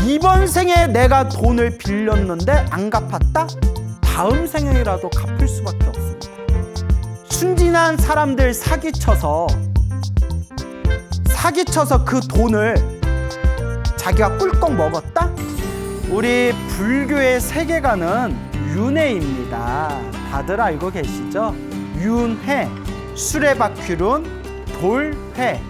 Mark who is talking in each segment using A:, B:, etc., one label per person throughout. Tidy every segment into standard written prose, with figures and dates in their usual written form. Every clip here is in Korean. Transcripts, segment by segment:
A: 이번 생에 내가 돈을 빌렸는데 안 갚았다? 다음 생에라도 갚을 수밖에 없습니다. 순진한 사람들 사기쳐서 그 돈을 자기가 꿀꺽 먹었다? 우리 불교의 세계관은 윤회입니다. 다들 알고 계시죠? 윤회, 수레바퀴론, 돌회.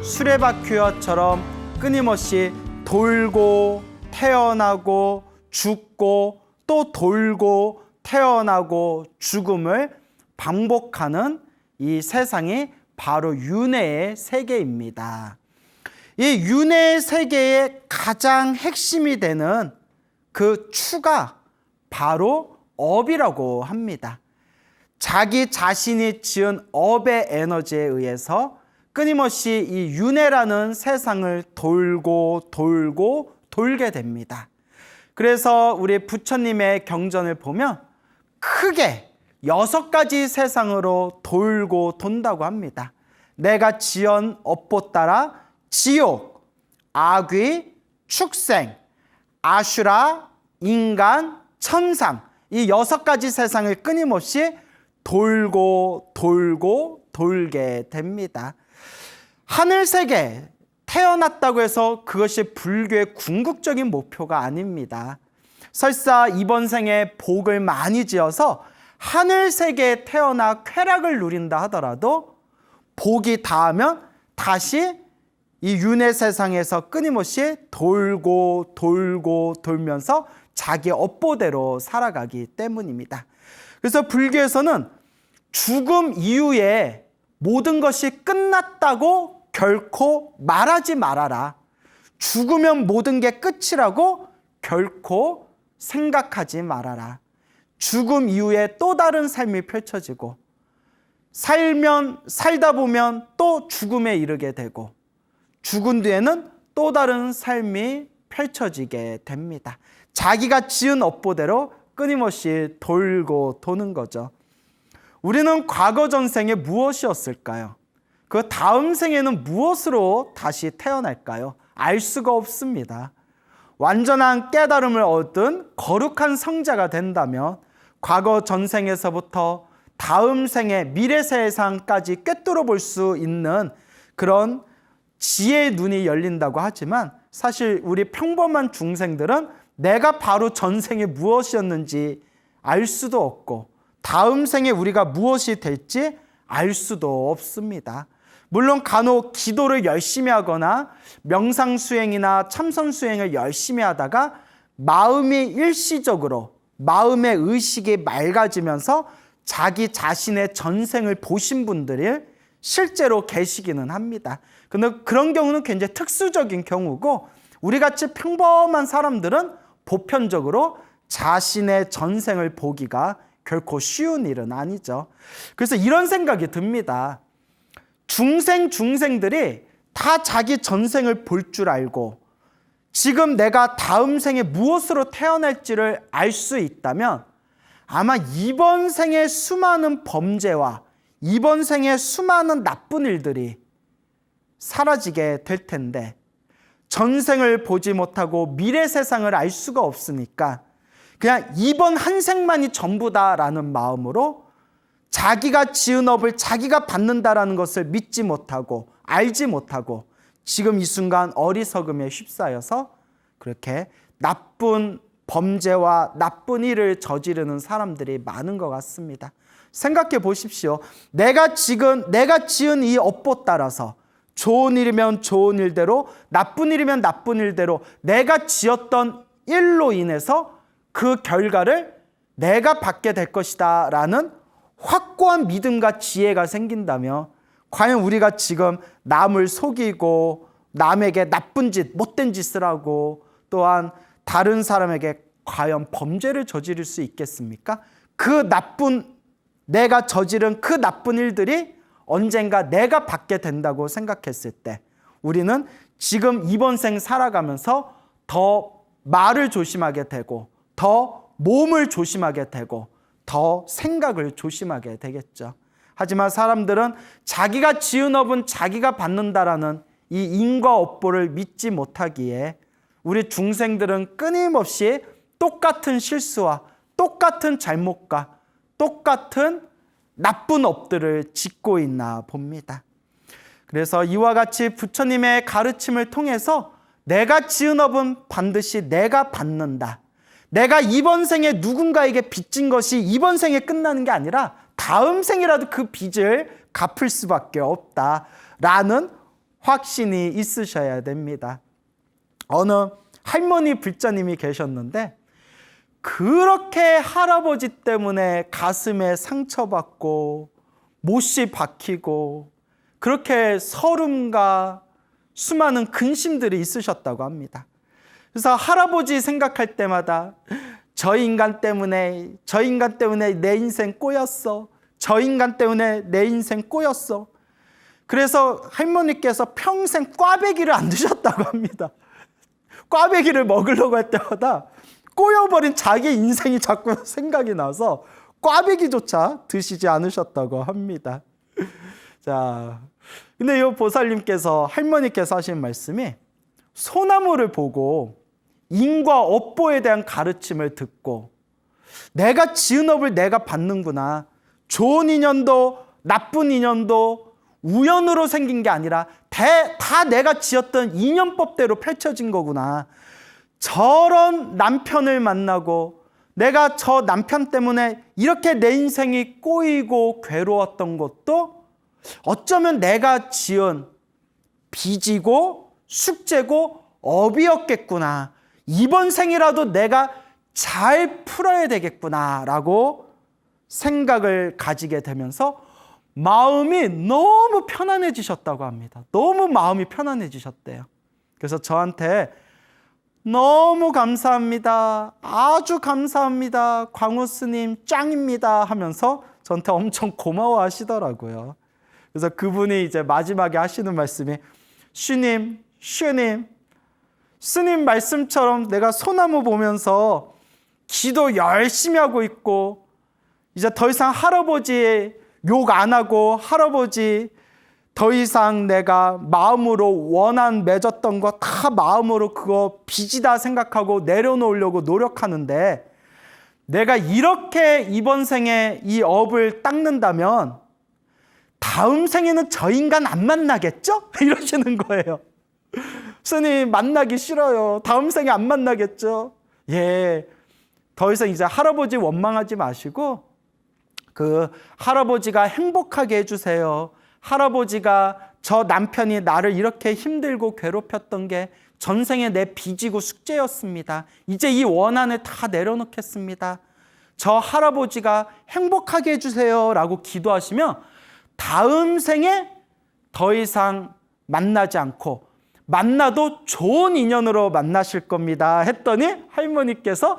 A: 수레바퀴와처럼 끊임없이 돌고 태어나고 죽고 또 돌고 태어나고 죽음을 반복하는 이 세상이 바로 윤회의 세계입니다. 이 윤회의 세계의 가장 핵심이 되는 그 추가 바로 업이라고 합니다. 자기 자신이 지은 업의 에너지에 의해서 끊임없이 이 윤회라는 세상을 돌고 돌게 됩니다. 그래서 우리 부처님의 경전을 보면 크게 6가지 세상으로 돌고 돈다고 합니다. 내가 지은 업보 따라 지옥, 악귀, 축생, 아슈라, 인간, 천상, 이 6가지 세상을 끊임없이 돌게 됩니다. 하늘세계 태어났다고 해서 그것이 불교의 궁극적인 목표가 아닙니다. 설사 이번 생에 복을 많이 지어서 하늘세계에 태어나 쾌락을 누린다 하더라도 복이 닿으면 다시 이 윤회 세상에서 끊임없이 돌면서 자기 업보대로 살아가기 때문입니다. 그래서 불교에서는 죽음 이후에 모든 것이 끝났다고 결코 말하지 말아라. 죽으면 모든 게 끝이라고 결코 생각하지 말아라. 죽음 이후에 또 다른 삶이 펼쳐지고 살다 보면 또 죽음에 이르게 되고 죽은 뒤에는 또 다른 삶이 펼쳐지게 됩니다. 자기가 지은 업보대로 끊임없이 돌고 도는 거죠. 우리는 과거 전생에 무엇이었을까요? 그 다음 생에는 무엇으로 다시 태어날까요? 알 수가 없습니다. 완전한 깨달음을 얻은 거룩한 성자가 된다면 과거 전생에서부터 다음 생에 미래 세상까지 꿰뚫어 볼 수 있는 그런 지혜의 눈이 열린다고 하지만 사실 우리 평범한 중생들은 내가 바로 전생에 무엇이었는지 알 수도 없고 다음 생에 우리가 무엇이 될지 알 수도 없습니다. 물론 간혹 기도를 열심히 하거나 명상수행이나 참선수행을 열심히 하다가 마음이 일시적으로 마음의 의식이 맑아지면서 자기 자신의 전생을 보신 분들이 실제로 계시기는 합니다. 근데 그런 경우는 굉장히 특수적인 경우고 우리같이 평범한 사람들은 보편적으로 자신의 전생을 보기가 결코 쉬운 일은 아니죠. 그래서 이런 생각이 듭니다. 중생들이 다 자기 전생을 볼 줄 알고 지금 내가 다음 생에 무엇으로 태어날지를 알 수 있다면 아마 이번 생의 수많은 범죄와 이번 생의 수많은 나쁜 일들이 사라지게 될 텐데 전생을 보지 못하고 미래 세상을 알 수가 없으니까 그냥 이번 한 생만이 전부다라는 마음으로 자기가 지은 업을 자기가 받는다라는 것을 믿지 못하고 알지 못하고 지금 이 순간 어리석음에 휩싸여서 그렇게 나쁜 범죄와 나쁜 일을 저지르는 사람들이 많은 것 같습니다. 생각해 보십시오. 내가 지은 이 업보 따라서 좋은 일이면 좋은 일대로 나쁜 일이면 나쁜 일대로 내가 지었던 일로 인해서 그 결과를 내가 받게 될 것이다 라는 확고한 믿음과 지혜가 생긴다면 과연 우리가 지금 남을 속이고 남에게 나쁜 짓, 못된 짓을 하고 또한 다른 사람에게 과연 범죄를 저지를 수 있겠습니까? 내가 저지른 그 나쁜 일들이 언젠가 내가 받게 된다고 생각했을 때 우리는 지금 이번 생 살아가면서 더 말을 조심하게 되고 더 몸을 조심하게 되고 더 생각을 조심하게 되겠죠. 하지만 사람들은 자기가 지은 업은 자기가 받는다라는 이 인과 업보를 믿지 못하기에 우리 중생들은 끊임없이 똑같은 실수와 똑같은 잘못과 똑같은 나쁜 업들을 짓고 있나 봅니다. 그래서 이와 같이 부처님의 가르침을 통해서 내가 지은 업은 반드시 내가 받는다. 내가 이번 생에 누군가에게 빚진 것이 이번 생에 끝나는 게 아니라 다음 생이라도 그 빚을 갚을 수밖에 없다라는 확신이 있으셔야 됩니다. 어느 할머니 불자님이 계셨는데 그렇게 할아버지 때문에 가슴에 상처받고 못이 박히고 그렇게 서름과 수많은 근심들이 있으셨다고 합니다. 그래서 할아버지 생각할 때마다 저 인간 때문에 내 인생 꼬였어. 저 인간 때문에 내 인생 꼬였어. 그래서 할머니께서 평생 꽈배기를 안 드셨다고 합니다. 꽈배기를 먹으려고 할 때마다 꼬여버린 자기 인생이 자꾸 생각이 나서 꽈배기조차 드시지 않으셨다고 합니다. 자, 근데 이 보살님께서 할머니께서 하신 말씀이 소나무를 보고 인과 업보에 대한 가르침을 듣고 내가 지은 업을 내가 받는구나. 좋은 인연도 나쁜 인연도 우연으로 생긴 게 아니라 다 내가 지었던 인연법대로 펼쳐진 거구나. 저런 남편을 만나고 내가 저 남편 때문에 이렇게 내 인생이 꼬이고 괴로웠던 것도 어쩌면 내가 지은 빚이고 숙제고 업이었겠구나. 이번 생이라도 내가 잘 풀어야 되겠구나 라고 생각을 가지게 되면서 마음이 너무 편안해지셨다고 합니다. 너무 마음이 편안해지셨대요. 그래서 저한테 너무 감사합니다. 아주 감사합니다. 광우 스님 짱입니다 하면서 저한테 엄청 고마워하시더라고요. 그래서 그분이 이제 마지막에 하시는 말씀이 스님 말씀처럼 내가 소나무 보면서 기도 열심히 하고 있고 이제 더 이상 할아버지 욕 안 하고 할아버지 더 이상 내가 마음으로 원한 맺었던 거 다 마음으로 그거 빚이다 생각하고 내려놓으려고 노력하는데 내가 이렇게 이번 생에 이 업을 닦는다면 다음 생에는 저 인간 안 만나겠죠? 이러시는 거예요. 스님 만나기 싫어요. 다음 생에 안 만나겠죠? 예, 더 이상 이제 할아버지 원망하지 마시고 그 할아버지가 행복하게 해주세요. 할아버지가 저 남편이 나를 이렇게 힘들고 괴롭혔던 게 전생에 내 빚이고 숙제였습니다. 이제 이 원한을 다 내려놓겠습니다. 저 할아버지가 행복하게 해주세요 라고 기도하시면 다음 생에 더 이상 만나지 않고 만나도 좋은 인연으로 만나실 겁니다 했더니 할머니께서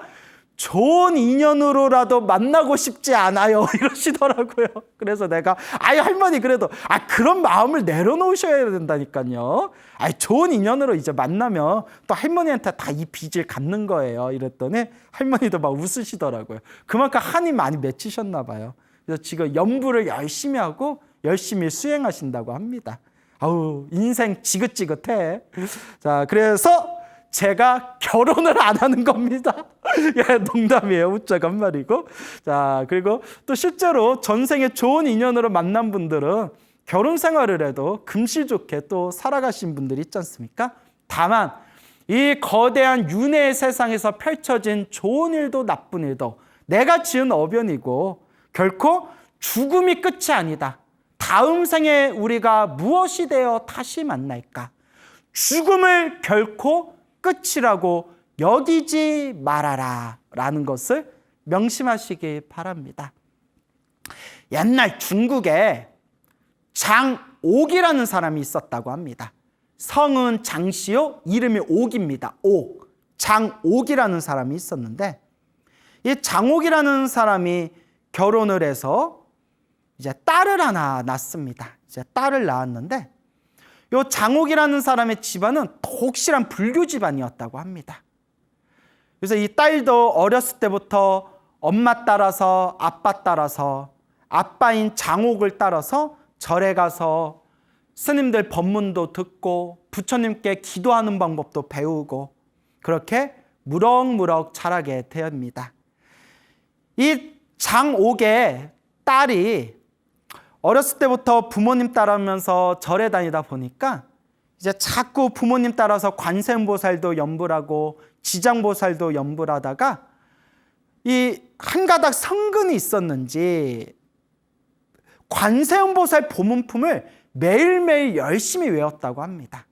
A: 좋은 인연으로라도 만나고 싶지 않아요 이러시더라고요. 그래서 내가 할머니 그래도 그런 마음을 내려놓으셔야 된다니까요. 좋은 인연으로 이제 만나면 또 할머니한테 다 이 빚을 갚는 거예요 이랬더니 할머니도 막 웃으시더라고요. 그만큼 한이 많이 맺히셨나 봐요. 그래서 지금 연부를 열심히 하고 열심히 수행하신다고 합니다. 인생 지긋지긋해. 자, 그래서 제가 결혼을 안 하는 겁니다. 예, 농담이에요. 웃자간 말이고. 자, 그리고 또 실제로 전생에 좋은 인연으로 만난 분들은 결혼 생활을 해도 금실 좋게 또 살아가신 분들이 있지 않습니까? 다만 이 거대한 윤회의 세상에서 펼쳐진 좋은 일도 나쁜 일도 내가 지은 어변이고 결코 죽음이 끝이 아니다. 다음 생에 우리가 무엇이 되어 다시 만날까? 죽음을 결코 끝이라고 여기지 말아라 라는 것을 명심하시기 바랍니다. 옛날 중국에 장옥이라는 사람이 있었다고 합니다. 성은 장시요, 이름이 옥입니다. 옥, 장옥이라는 사람이 있었는데 이 장옥이라는 사람이 결혼을 해서 이제 딸을 하나 낳습니다. 이제 딸을 낳았는데 이 장옥이라는 사람의 집안은 독실한 불교 집안이었다고 합니다. 그래서 이 딸도 어렸을 때부터 엄마 따라서 아빠 따라서 아빠인 장옥을 따라서 절에 가서 스님들 법문도 듣고 부처님께 기도하는 방법도 배우고 그렇게 무럭무럭 자라게 됩니다. 이 장옥의 딸이 어렸을 때부터 부모님 따라하면서 절에 다니다 보니까 이제 자꾸 부모님 따라서 관세음보살도 연불 하고 지장보살도 연불 하다가 이 한 가닥 성근이 있었는지 관세음보살 보문품을 매일매일 열심히 외웠다고 합니다.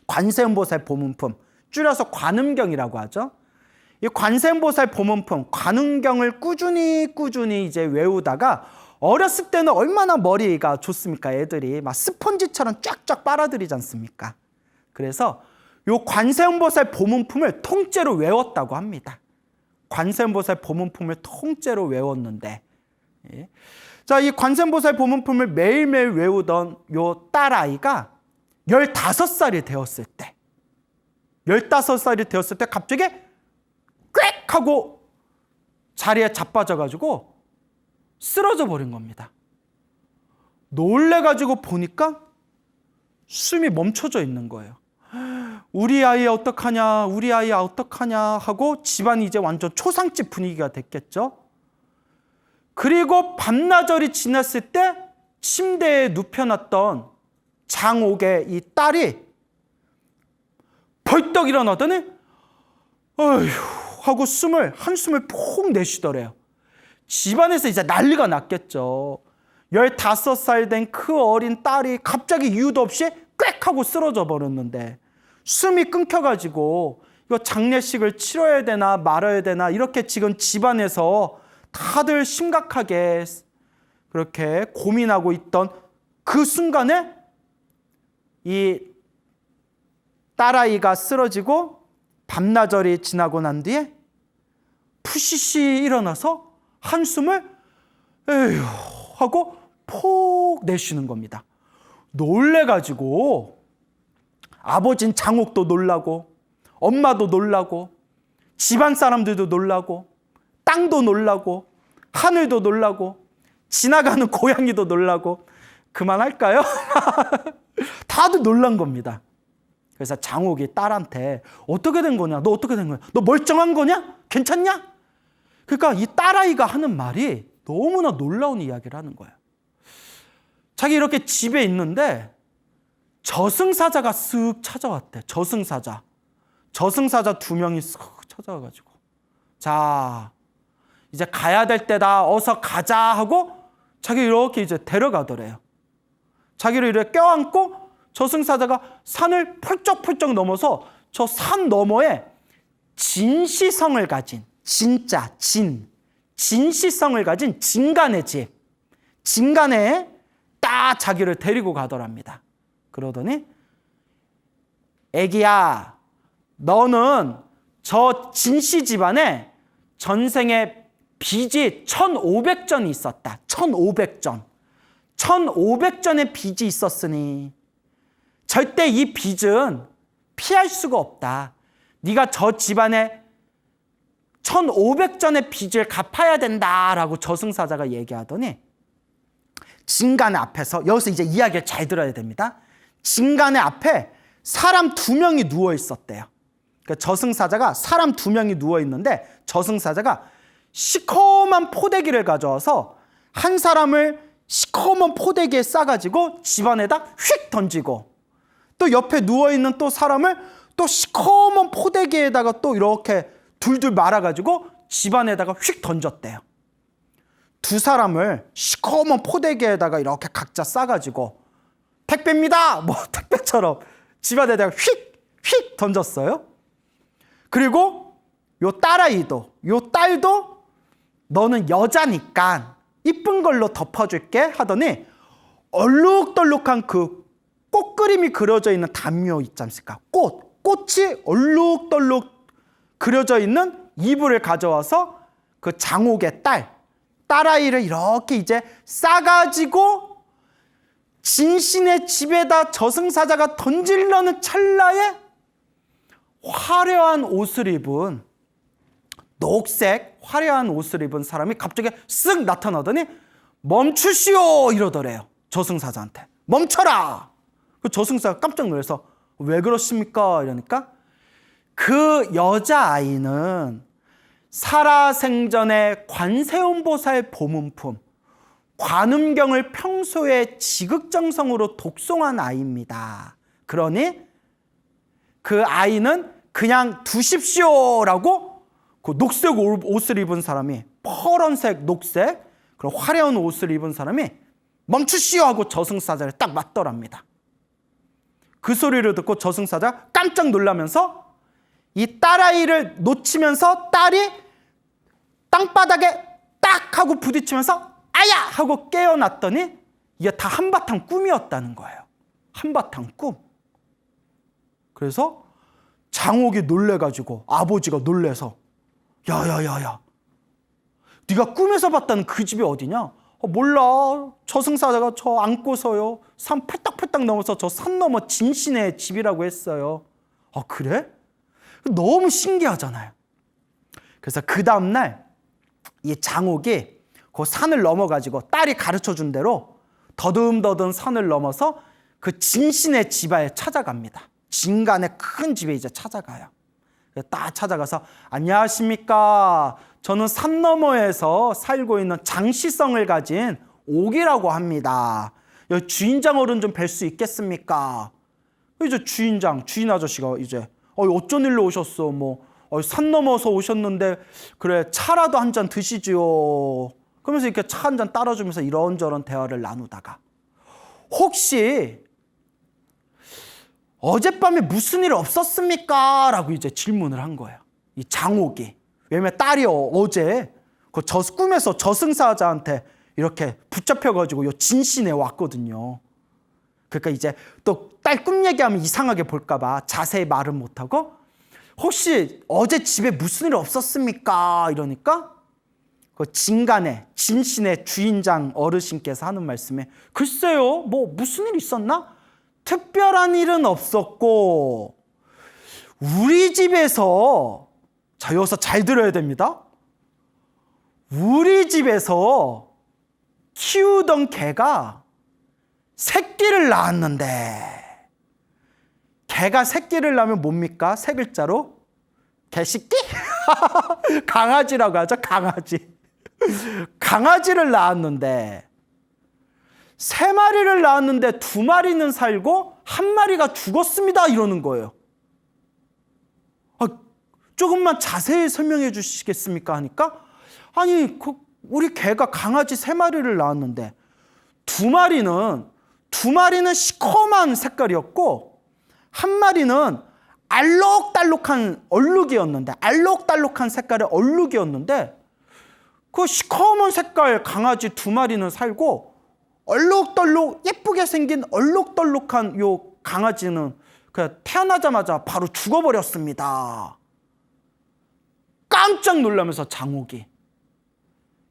A: 관세음보살 보문품, 줄여서 관음경이라고 하죠. 이 관세음보살 보문품, 관음경을 꾸준히 이제 외우다가 어렸을 때는 얼마나 머리가 좋습니까? 애들이 막 스펀지처럼 쫙쫙 빨아들이지 않습니까? 그래서 이 관세음보살 보문품을 통째로 외웠다고 합니다. 관세음보살 보문품을 통째로 외웠는데, 예. 자, 이 관세음보살 보문품을 매일매일 외우던 요 딸아이가 15살이 되었을 때, 15살이 되었을 때 갑자기 꽥 하고 자리에 자빠져가지고 쓰러져 버린 겁니다. 놀래가지고 보니까 숨이 멈춰져 있는 거예요. 우리 아이 어떡하냐, 우리 아이 어떡하냐 하고 집안이 이제 완전 초상집 분위기가 됐겠죠. 그리고 밤나절이 지났을 때 침대에 눕혀놨던 장옥의 이 딸이 벌떡 일어나더니 어휴 하고 한숨을 푹 내쉬더래요. 집안에서 이제 난리가 났겠죠. 15살 된 그 어린 딸이 갑자기 이유도 없이 꽥 하고 쓰러져 버렸는데 숨이 끊겨가지고 이거 장례식을 치러야 되나 말아야 되나 이렇게 지금 집안에서 다들 심각하게 그렇게 고민하고 있던 그 순간에 이 딸아이가 쓰러지고 밤나절이 지나고 난 뒤에 푸시시 일어나서 한숨을 에휴 하고 폭 내쉬는 겁니다. 놀래가지고 아버진 장옥도 놀라고 엄마도 놀라고 집안 사람들도 놀라고 땅도 놀라고 하늘도 놀라고 지나가는 고양이도 놀라고 그만할까요? 다들 놀란 겁니다. 그래서 장옥이 딸한테 어떻게 된 거냐? 너 어떻게 된 거냐? 너 멀쩡한 거냐? 괜찮냐? 그러니까 이 딸아이가 하는 말이 너무나 놀라운 이야기를 하는 거예요. 자기 이렇게 집에 있는데 저승사자가 쓱 찾아왔대. 저승사자 2명이 쓱 찾아와가지고 자 이제 가야 될 때다 어서 가자 하고 자기 이렇게 이제 데려가더래요. 자기를 이렇게 껴안고 저승사자가 산을 펄쩍펄쩍 넘어서 저 산 너머에 진시성을 가진 진짜 진시성을 가진 진간의 집 진간에 딱 자기를 데리고 가더랍니다. 그러더니 애기야 너는 저 진씨 집안에 전생에 빚이 1500전이 있었다. 1500전의 빚이 있었으니 절대 이 빚은 피할 수가 없다. 네가 저 집안에 1500전의 빚을 갚아야 된다라고 저승사자가 얘기하더니 진간의 앞에서 여기서 이제 이야기를 잘 들어야 됩니다. 진간의 앞에 사람 2명이 누워 있었대요. 그러니까 저승사자가 사람 2명이 누워 있는데 저승사자가 시커먼 포대기를 가져와서 한 사람을 시커먼 포대기에 싸가지고 집안에다 휙 던지고 또 옆에 누워있는 또 사람을 또 시커먼 포대기에다가 또 이렇게 둘둘 말아가지고 집안에다가 휙 던졌대요. 2사람을 시커먼 포대기에다가 이렇게 각자 싸가지고 택배입니다! 뭐 택배처럼 집안에다가 휙 던졌어요. 그리고 요 딸도 너는 여자니까 이쁜 걸로 덮어줄게 하더니 얼룩덜룩한 그 꽃그림이 그려져 있는 담요 있지 않습니까? 꽃이 얼룩덜룩 그려져 있는 이불을 가져와서 그 장옥의 딸아이를 이렇게 이제 싸가지고 진신의 집에다 저승사자가 던지려는 찰나에 화려한 옷을 입은 녹색 화려한 옷을 입은 사람이 갑자기 쓱 나타나더니 멈추시오 이러더래요. 저승사자한테 멈춰라. 그 저승사자가 깜짝 놀라서 왜 그러십니까? 이러니까 그 여자아이는 살아생전에 관세음보살 보문품, 관음경을 평소에 지극정성으로 독송한 아이입니다. 그러니 그 아이는 그냥 두십시오라고 그 녹색 옷을 입은 사람이, 파란색, 녹색 그런 화려한 옷을 입은 사람이 멈추시오 하고 저승사자를 딱 맞더랍니다. 그 소리를 듣고 저승사자 깜짝 놀라면서 이 딸아이를 놓치면서 딸이 땅바닥에 딱 하고 부딪히면서 아야! 하고 깨어났더니 이게 다 한바탕 꿈이었다는 거예요. 한바탕 꿈. 그래서 장옥이 놀래가지고 아버지가 놀래서 야야야야, 네가 꿈에서 봤다는 그 집이 어디냐? 몰라. 저승사자가 저 안고서요 산 팔딱팔딱 넘어서 저 산 넘어 진신의 집이라고 했어요. 아 그래? 너무 신기하잖아요. 그래서 그 다음날 이 장옥이 그 산을 넘어가지고 딸이 가르쳐준 대로 더듬더듬 산을 넘어서 그 진신의 집에 찾아갑니다. 진간의 큰 집에 이제 찾아가요. 딱 찾아가서 안녕하십니까. 저는 산 너머에서 살고 있는 장시성을 가진 옥이라고 합니다. 여기 주인장 어른 좀 뵐 수 있겠습니까? 이제 주인 아저씨가 이제 어쩐 일로 오셨어? 산 넘어서 오셨는데 그래 차라도 한 잔 드시지요. 그러면서 이렇게 차 한 잔 따라주면서 이런저런 대화를 나누다가 혹시 어젯밤에 무슨 일 없었습니까? 라고 이제 질문을 한 거예요. 이 장옥이. 왜냐면 딸이 어제 그 꿈에서 저승사자한테 이렇게 붙잡혀가지고 요 진신에 왔거든요. 그러니까 이제 또 딸 꿈 얘기하면 이상하게 볼까봐 자세히 말은 못하고 혹시 어제 집에 무슨 일 없었습니까? 이러니까 그 진신의 주인장 어르신께서 하는 말씀에 글쎄요, 무슨 일 있었나? 특별한 일은 없었고 우리 집에서, 자 여기서 잘 들어야 됩니다. 우리 집에서 키우던 개가 새끼를 낳았는데, 개가 새끼를 낳으면 뭡니까? 세 글자로 개새끼? 강아지라고 하죠. 강아지를 낳았는데 3마리를 낳았는데 2마리는 살고 1마리가 죽었습니다. 이러는 거예요. 조금만 자세히 설명해 주시겠습니까? 하니까 아니 우리 개가 강아지 3마리를 낳았는데 2마리는 시커먼 색깔이었고 1마리는 알록달록한 색깔의 얼룩이었는데 그 시커먼 색깔 강아지 2마리는 살고 예쁘게 생긴 얼룩덜룩한 요 강아지는 그냥 태어나자마자 바로 죽어버렸습니다. 깜짝 놀라면서 장옥이,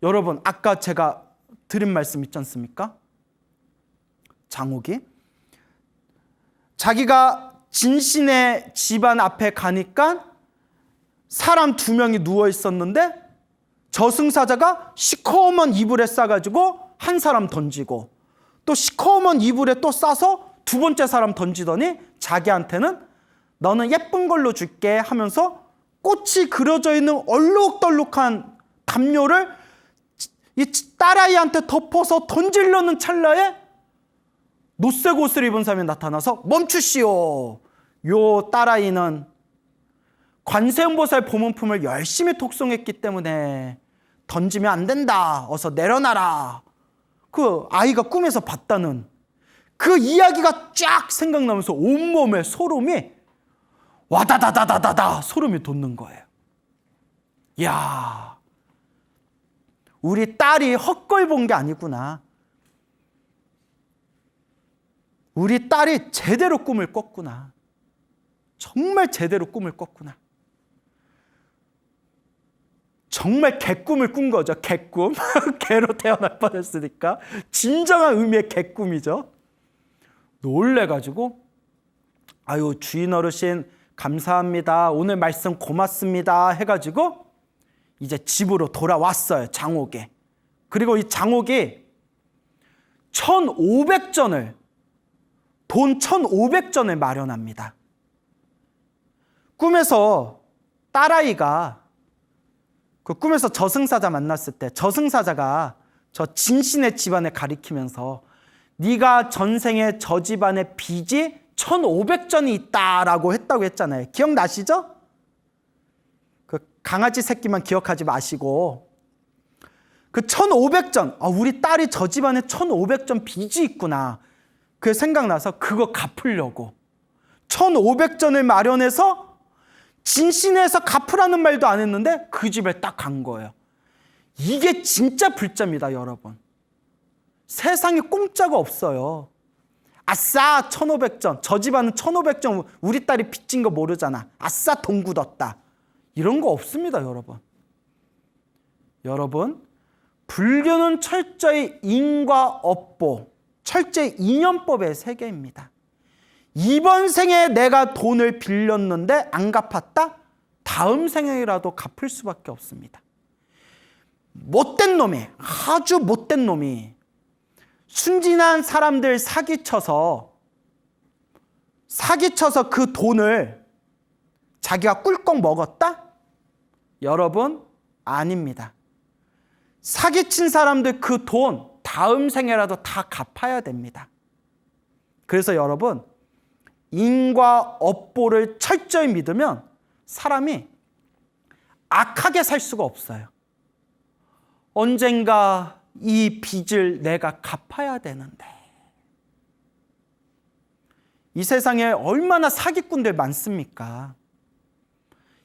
A: 여러분 아까 제가 드린 말씀 있지 않습니까? 장옥이 자기가 진신의 집안 앞에 가니까 사람 2명이 누워 있었는데 저승사자가 시커먼 이불에 싸가지고 한 사람 던지고 또 시커먼 이불에 또 싸서 2번째 사람 던지더니 자기한테는 너는 예쁜 걸로 줄게 하면서 꽃이 그려져 있는 얼룩덜룩한 담요를 이 딸아이한테 덮어서 던지려는 찰나에 노색 옷을 입은 사람이 나타나서 멈추시오. 요 딸아이는 관세음보살 보문품을 열심히 독송했기 때문에 던지면 안 된다. 어서 내려놔라. 그 아이가 꿈에서 봤다는 그 이야기가 쫙 생각나면서 온몸에 소름이 와다다다다다다 소름이 돋는 거예요. 이야, 우리 딸이 헛걸 본 게 아니구나. 우리 딸이 제대로 꿈을 꿨구나. 정말 제대로 꿈을 꿨구나. 정말 개꿈을 꾼 거죠. 개꿈. 개로 태어날 뻔했으니까 진정한 의미의 개꿈이죠. 놀래가지고 아유 주인 어르신 감사합니다. 오늘 말씀 고맙습니다. 해가지고 이제 집으로 돌아왔어요. 장옥에. 그리고 이 장옥이 1,500전을 돈 1,500전을 마련합니다. 꿈에서 딸아이가 그 꿈에서 저승사자 만났을 때 저승사자가 저 진신의 집안에 가리키면서 네가 전생에 저 집안에 빚이 1,500전이 있다라고 했다고 했잖아요. 기억나시죠? 그 강아지 새끼만 기억하지 마시고 그 1,500전, 우리 딸이 저 집안에 1,500전 빚이 있구나. 그게 생각나서 그거 갚으려고 1,500전을 마련해서 진신에서 갚으라는 말도 안 했는데 그 집에 딱 간 거예요. 이게 진짜 불자입니다, 여러분. 세상에 공짜가 없어요. 아싸 1,500전, 저 집안은 1,500전 우리 딸이 빚진 거 모르잖아. 아싸 돈 굳었다. 이런 거 없습니다, 여러분. 여러분, 불교는 철저히 인과 업보, 철저히 인연법의 세계입니다. 이번 생에 내가 돈을 빌렸는데 안 갚았다? 다음 생에라도 갚을 수밖에 없습니다. 못된 놈이, 아주 못된 놈이 순진한 사람들 사기쳐서 그 돈을 자기가 꿀꺽 먹었다? 여러분, 아닙니다. 사기친 사람들 그 돈 다음 생에라도 다 갚아야 됩니다. 그래서 여러분, 인과 업보를 철저히 믿으면 사람이 악하게 살 수가 없어요. 언젠가 이 빚을 내가 갚아야 되는데. 이 세상에 얼마나 사기꾼들 많습니까?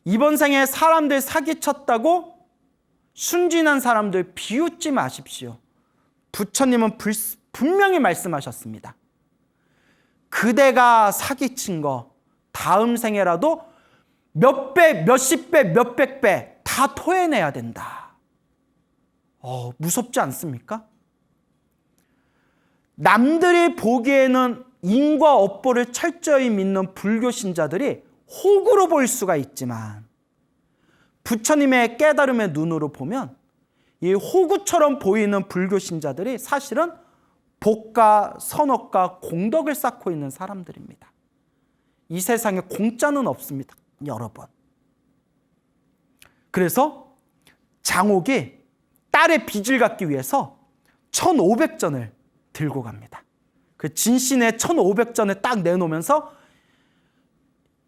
A: 이번 생에 사람들 사기쳤다고 순진한 사람들 비웃지 마십시오. 부처님은 분명히 말씀하셨습니다. 그대가 사기친 거 다음 생에라도 몇 배, 몇십 배, 몇백 배 다 토해내야 된다. 무섭지 않습니까? 남들이 보기에는 인과 업보를 철저히 믿는 불교 신자들이 호구로 보일 수가 있지만 부처님의 깨달음의 눈으로 보면 이 호구처럼 보이는 불교 신자들이 사실은 복과 선업과 공덕을 쌓고 있는 사람들입니다. 이 세상에 공짜는 없습니다, 여러분. 그래서 장옥이 딸의 빚을 갚기 위해서 1,500전을 들고 갑니다. 그 진신의 1,500전을 딱 내놓으면서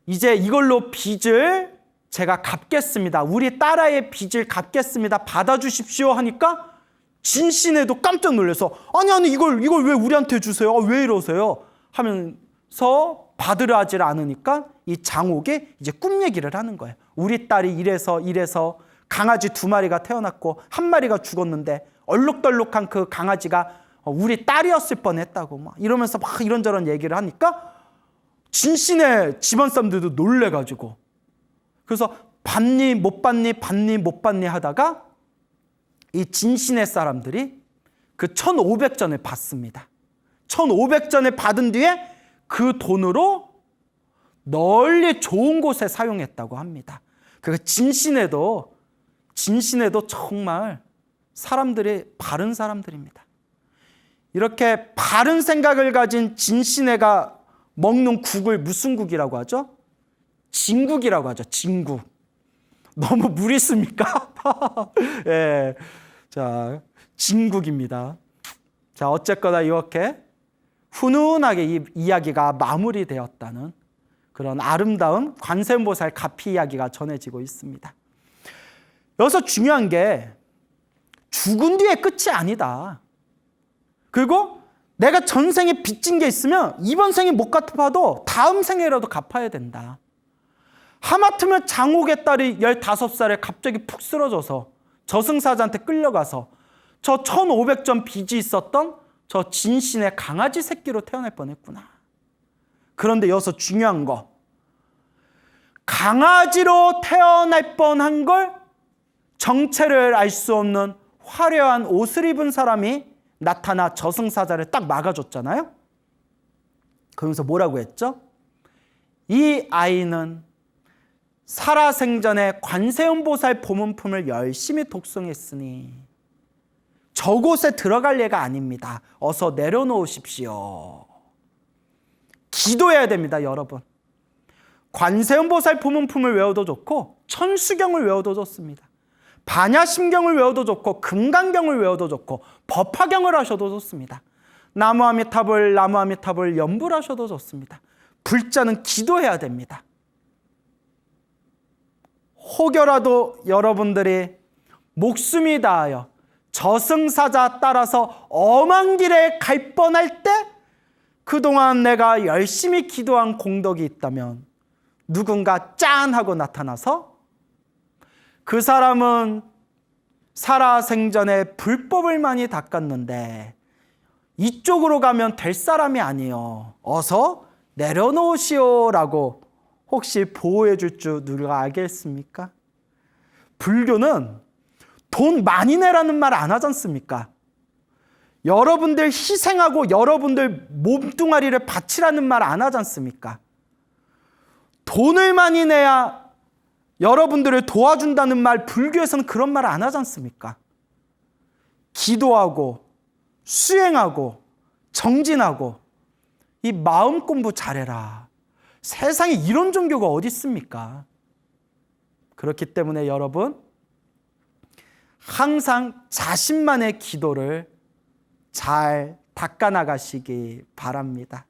A: 이제 이걸로 빚을 제가 갚겠습니다. 우리 딸아이의 빚을 갚겠습니다. 받아주십시오 하니까 진신에도 깜짝 놀라서 아니 이걸 왜 우리한테 주세요? 왜 이러세요? 하면서 받으려 하질 않으니까 이 장옥이 이제 꿈 얘기를 하는 거예요. 우리 딸이 이래서 강아지 2마리가 태어났고 1마리가 죽었는데 얼룩덜룩한 그 강아지가 우리 딸이었을 뻔했다고 막 이러면서 막 이런저런 얘기를 하니까 진신의 집안 사람들도 놀래가지고 그래서 받니 못 받니 하다가 이 진신의 사람들이 그 1,500전을 받습니다. 1,500전을 받은 뒤에 그 돈으로 널리 좋은 곳에 사용했다고 합니다. 그 진신에도 정말 사람들이 바른 사람들입니다. 이렇게 바른 생각을 가진 진신애가 먹는 국을 무슨 국이라고 하죠? 진국이라고 하죠. 진국. 너무 무리습니까? 예. 자, 진국입니다. 자, 어쨌거나 이렇게 훈훈하게 이 이야기가 마무리되었다는 그런 아름다운 관세음보살 가피 이야기가 전해지고 있습니다. 여기서 중요한 게 죽은 뒤에 끝이 아니다. 그리고 내가 전생에 빚진 게 있으면 이번 생에 못 갚아도 다음 생에라도 갚아야 된다. 하마터면 장옥의 딸이 15살에 갑자기 푹 쓰러져서 저승사자한테 끌려가서 저 1,500전 빚이 있었던 저 진신의 강아지 새끼로 태어날 뻔했구나. 그런데 여기서 중요한 거, 강아지로 태어날 뻔한 걸 정체를 알 수 없는 화려한 옷을 입은 사람이 나타나 저승사자를 딱 막아줬잖아요. 그러면서 뭐라고 했죠? 이 아이는 살아생전에 관세음보살 보문품을 열심히 독송했으니 저곳에 들어갈 예가 아닙니다. 어서 내려놓으십시오. 기도해야 됩니다, 여러분. 관세음보살 부문품을 외워도 좋고 천수경을 외워도 좋습니다. 반야심경을 외워도 좋고 금강경을 외워도 좋고 법화경을 하셔도 좋습니다. 나무아미타불 나무아미타불 연불 하셔도 좋습니다. 불자는 기도해야 됩니다. 혹여라도 여러분들이 목숨이 다하여 저승사자 따라서 엄한 길에 갈 뻔할 때 그동안 내가 열심히 기도한 공덕이 있다면 누군가 짠 하고 나타나서 그 사람은 살아생전에 불법을 많이 닦았는데 이쪽으로 가면 될 사람이 아니요, 어서 내려놓으시오라고 혹시 보호해 줄 줄 누가 알겠습니까? 불교는 돈 많이 내라는 말 안 하지 않습니까? 여러분들 희생하고 여러분들 몸뚱아리를 바치라는 말 안 하지 않습니까? 돈을 많이 내야 여러분들을 도와준다는 말, 불교에서는 그런 말 안 하지 않습니까? 기도하고 수행하고 정진하고 이 마음 공부 잘해라. 세상에 이런 종교가 어디 있습니까? 그렇기 때문에 여러분, 항상 자신만의 기도를 잘 닦아나가시기 바랍니다.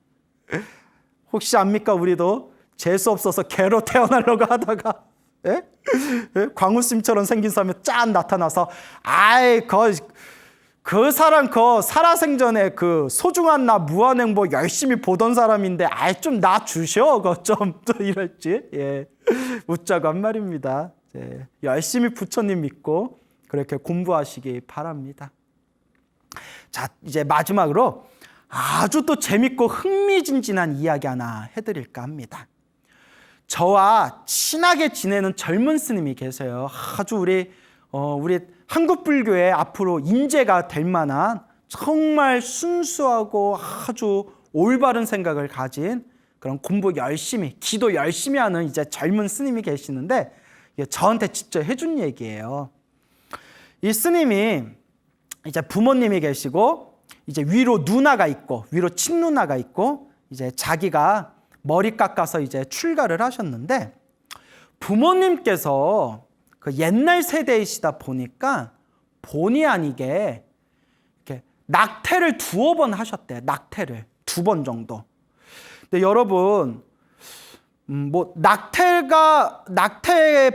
A: 혹시 압니까? 우리도 재수 없어서 개로 태어나려고 하다가 광우쌤처럼 생긴 사람이 짠 나타나서 아이 그 사람 살아생전에 그 소중한 나 무한행보 열심히 보던 사람인데 아이 좀 나 주셔 좀 또 이랬지. 예. 웃자고 한 말입니다. 예. 열심히 부처님 믿고 그렇게 공부하시기 바랍니다. 자, 이제 마지막으로 아주 또 재밌고 흥미진진한 이야기 하나 해드릴까 합니다. 저와 친하게 지내는 젊은 스님이 계세요. 아주 우리 한국 불교에 앞으로 인재가 될 만한 정말 순수하고 아주 올바른 생각을 가진 그런 공부 열심히, 기도 열심히 하는 이제 젊은 스님이 계시는데 저한테 직접 해준 얘기예요. 이 스님이 이제 부모님이 계시고 이제 위로 누나가 있고 위로 친누나가 있고 이제 자기가 머리 깎아서 이제 출가를 하셨는데 부모님께서 그 옛날 세대이시다 보니까 본의 아니게 이렇게 낙태를 2번 하셨대요. 낙태를 2번 정도. 근데 여러분, 뭐 낙태의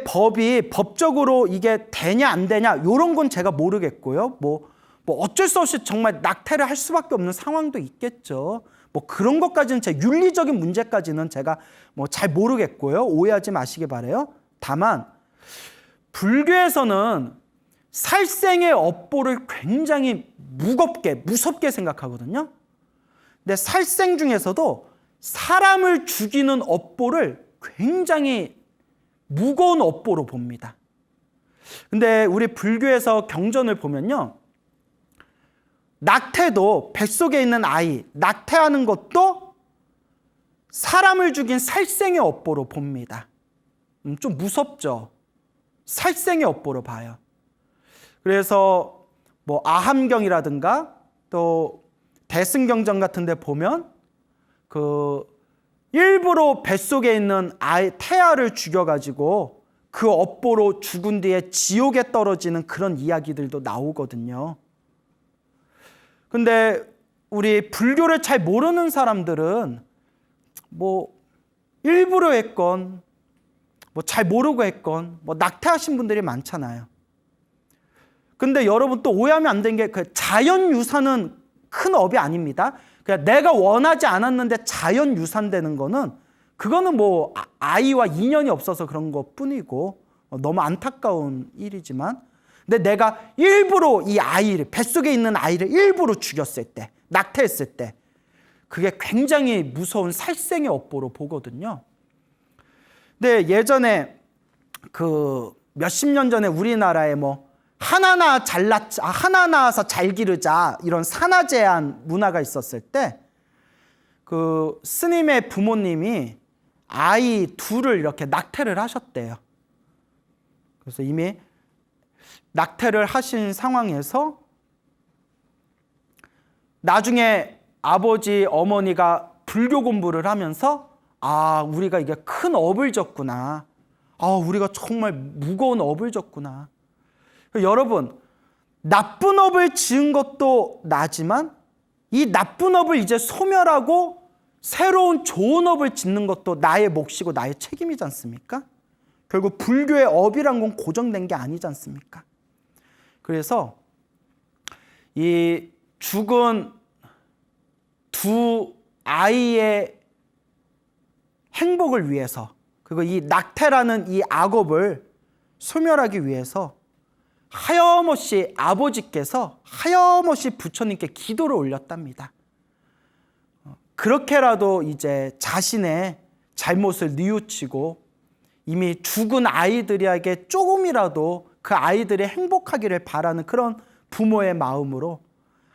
A: 법이 법적으로 이게 되냐 안 되냐 이런 건 제가 모르겠고요. 뭐 어쩔 수 없이 정말 낙태를 할 수밖에 없는 상황도 있겠죠. 뭐 그런 것까지는 제 윤리적인 문제까지는 제가 뭐 잘 모르겠고요. 오해하지 마시기 바라요. 다만 불교에서는 살생의 업보를 굉장히 무섭게 생각하거든요. 근데 살생 중에서도 사람을 죽이는 업보를 굉장히 무거운 업보로 봅니다. 근데 우리 불교에서 경전을 보면요, 낙태도 뱃속에 있는 아이 낙태하는 것도 사람을 죽인 살생의 업보로 봅니다. 좀 무섭죠. 살생의 업보로 봐요. 그래서 뭐 아함경이라든가 또 대승경전 같은 데 보면 그 일부러 뱃속에 있는 아이 태아를 죽여가지고 그 업보로 죽은 뒤에 지옥에 떨어지는 그런 이야기들도 나오거든요. 근데 우리 불교를 잘 모르는 사람들은 뭐 일부러 했건 뭐 잘 모르고 했건 뭐 낙태하신 분들이 많잖아요. 근데 여러분 또 오해하면 안 되는 게 그 자연유산은 큰 업이 아닙니다. 그냥 내가 원하지 않았는데 자연유산되는 거는 그거는 뭐 아이와 인연이 없어서 그런 것 뿐이고 너무 안타까운 일이지만, 근데 내가 일부러 이 아이를, 뱃속에 있는 아이를 일부러 죽였을 때, 낙태했을 때 그게 굉장히 무서운 살생의 업보로 보거든요. 근데 예전에 그 몇십 년 전에 우리나라에 뭐 하나 낳아서 잘 기르자 이런 산하제한 문화가 있었을 때 그 스님의 부모님이 아이 2을 이렇게 낙태를 하셨대요. 그래서 이미 낙태를 하신 상황에서 나중에 아버지 어머니가 불교 공부를 하면서 아, 우리가 이게 큰 업을 졌구나. 아, 우리가 정말 무거운 업을 졌구나. 여러분, 나쁜 업을 지은 것도 나지만 이 나쁜 업을 이제 소멸하고 새로운 좋은 업을 짓는 것도 나의 몫이고 나의 책임이지 않습니까? 결국 불교의 업이란 건 고정된 게 아니지 않습니까? 그래서 이 죽은 두 아이의 행복을 위해서, 그리고 이 낙태라는 이 악업을 소멸하기 위해서 하염없이 아버지께서 하염없이 부처님께 기도를 올렸답니다. 그렇게라도 이제 자신의 잘못을 뉘우치고 이미 죽은 아이들에게 조금이라도 그 아이들이 행복하기를 바라는 그런 부모의 마음으로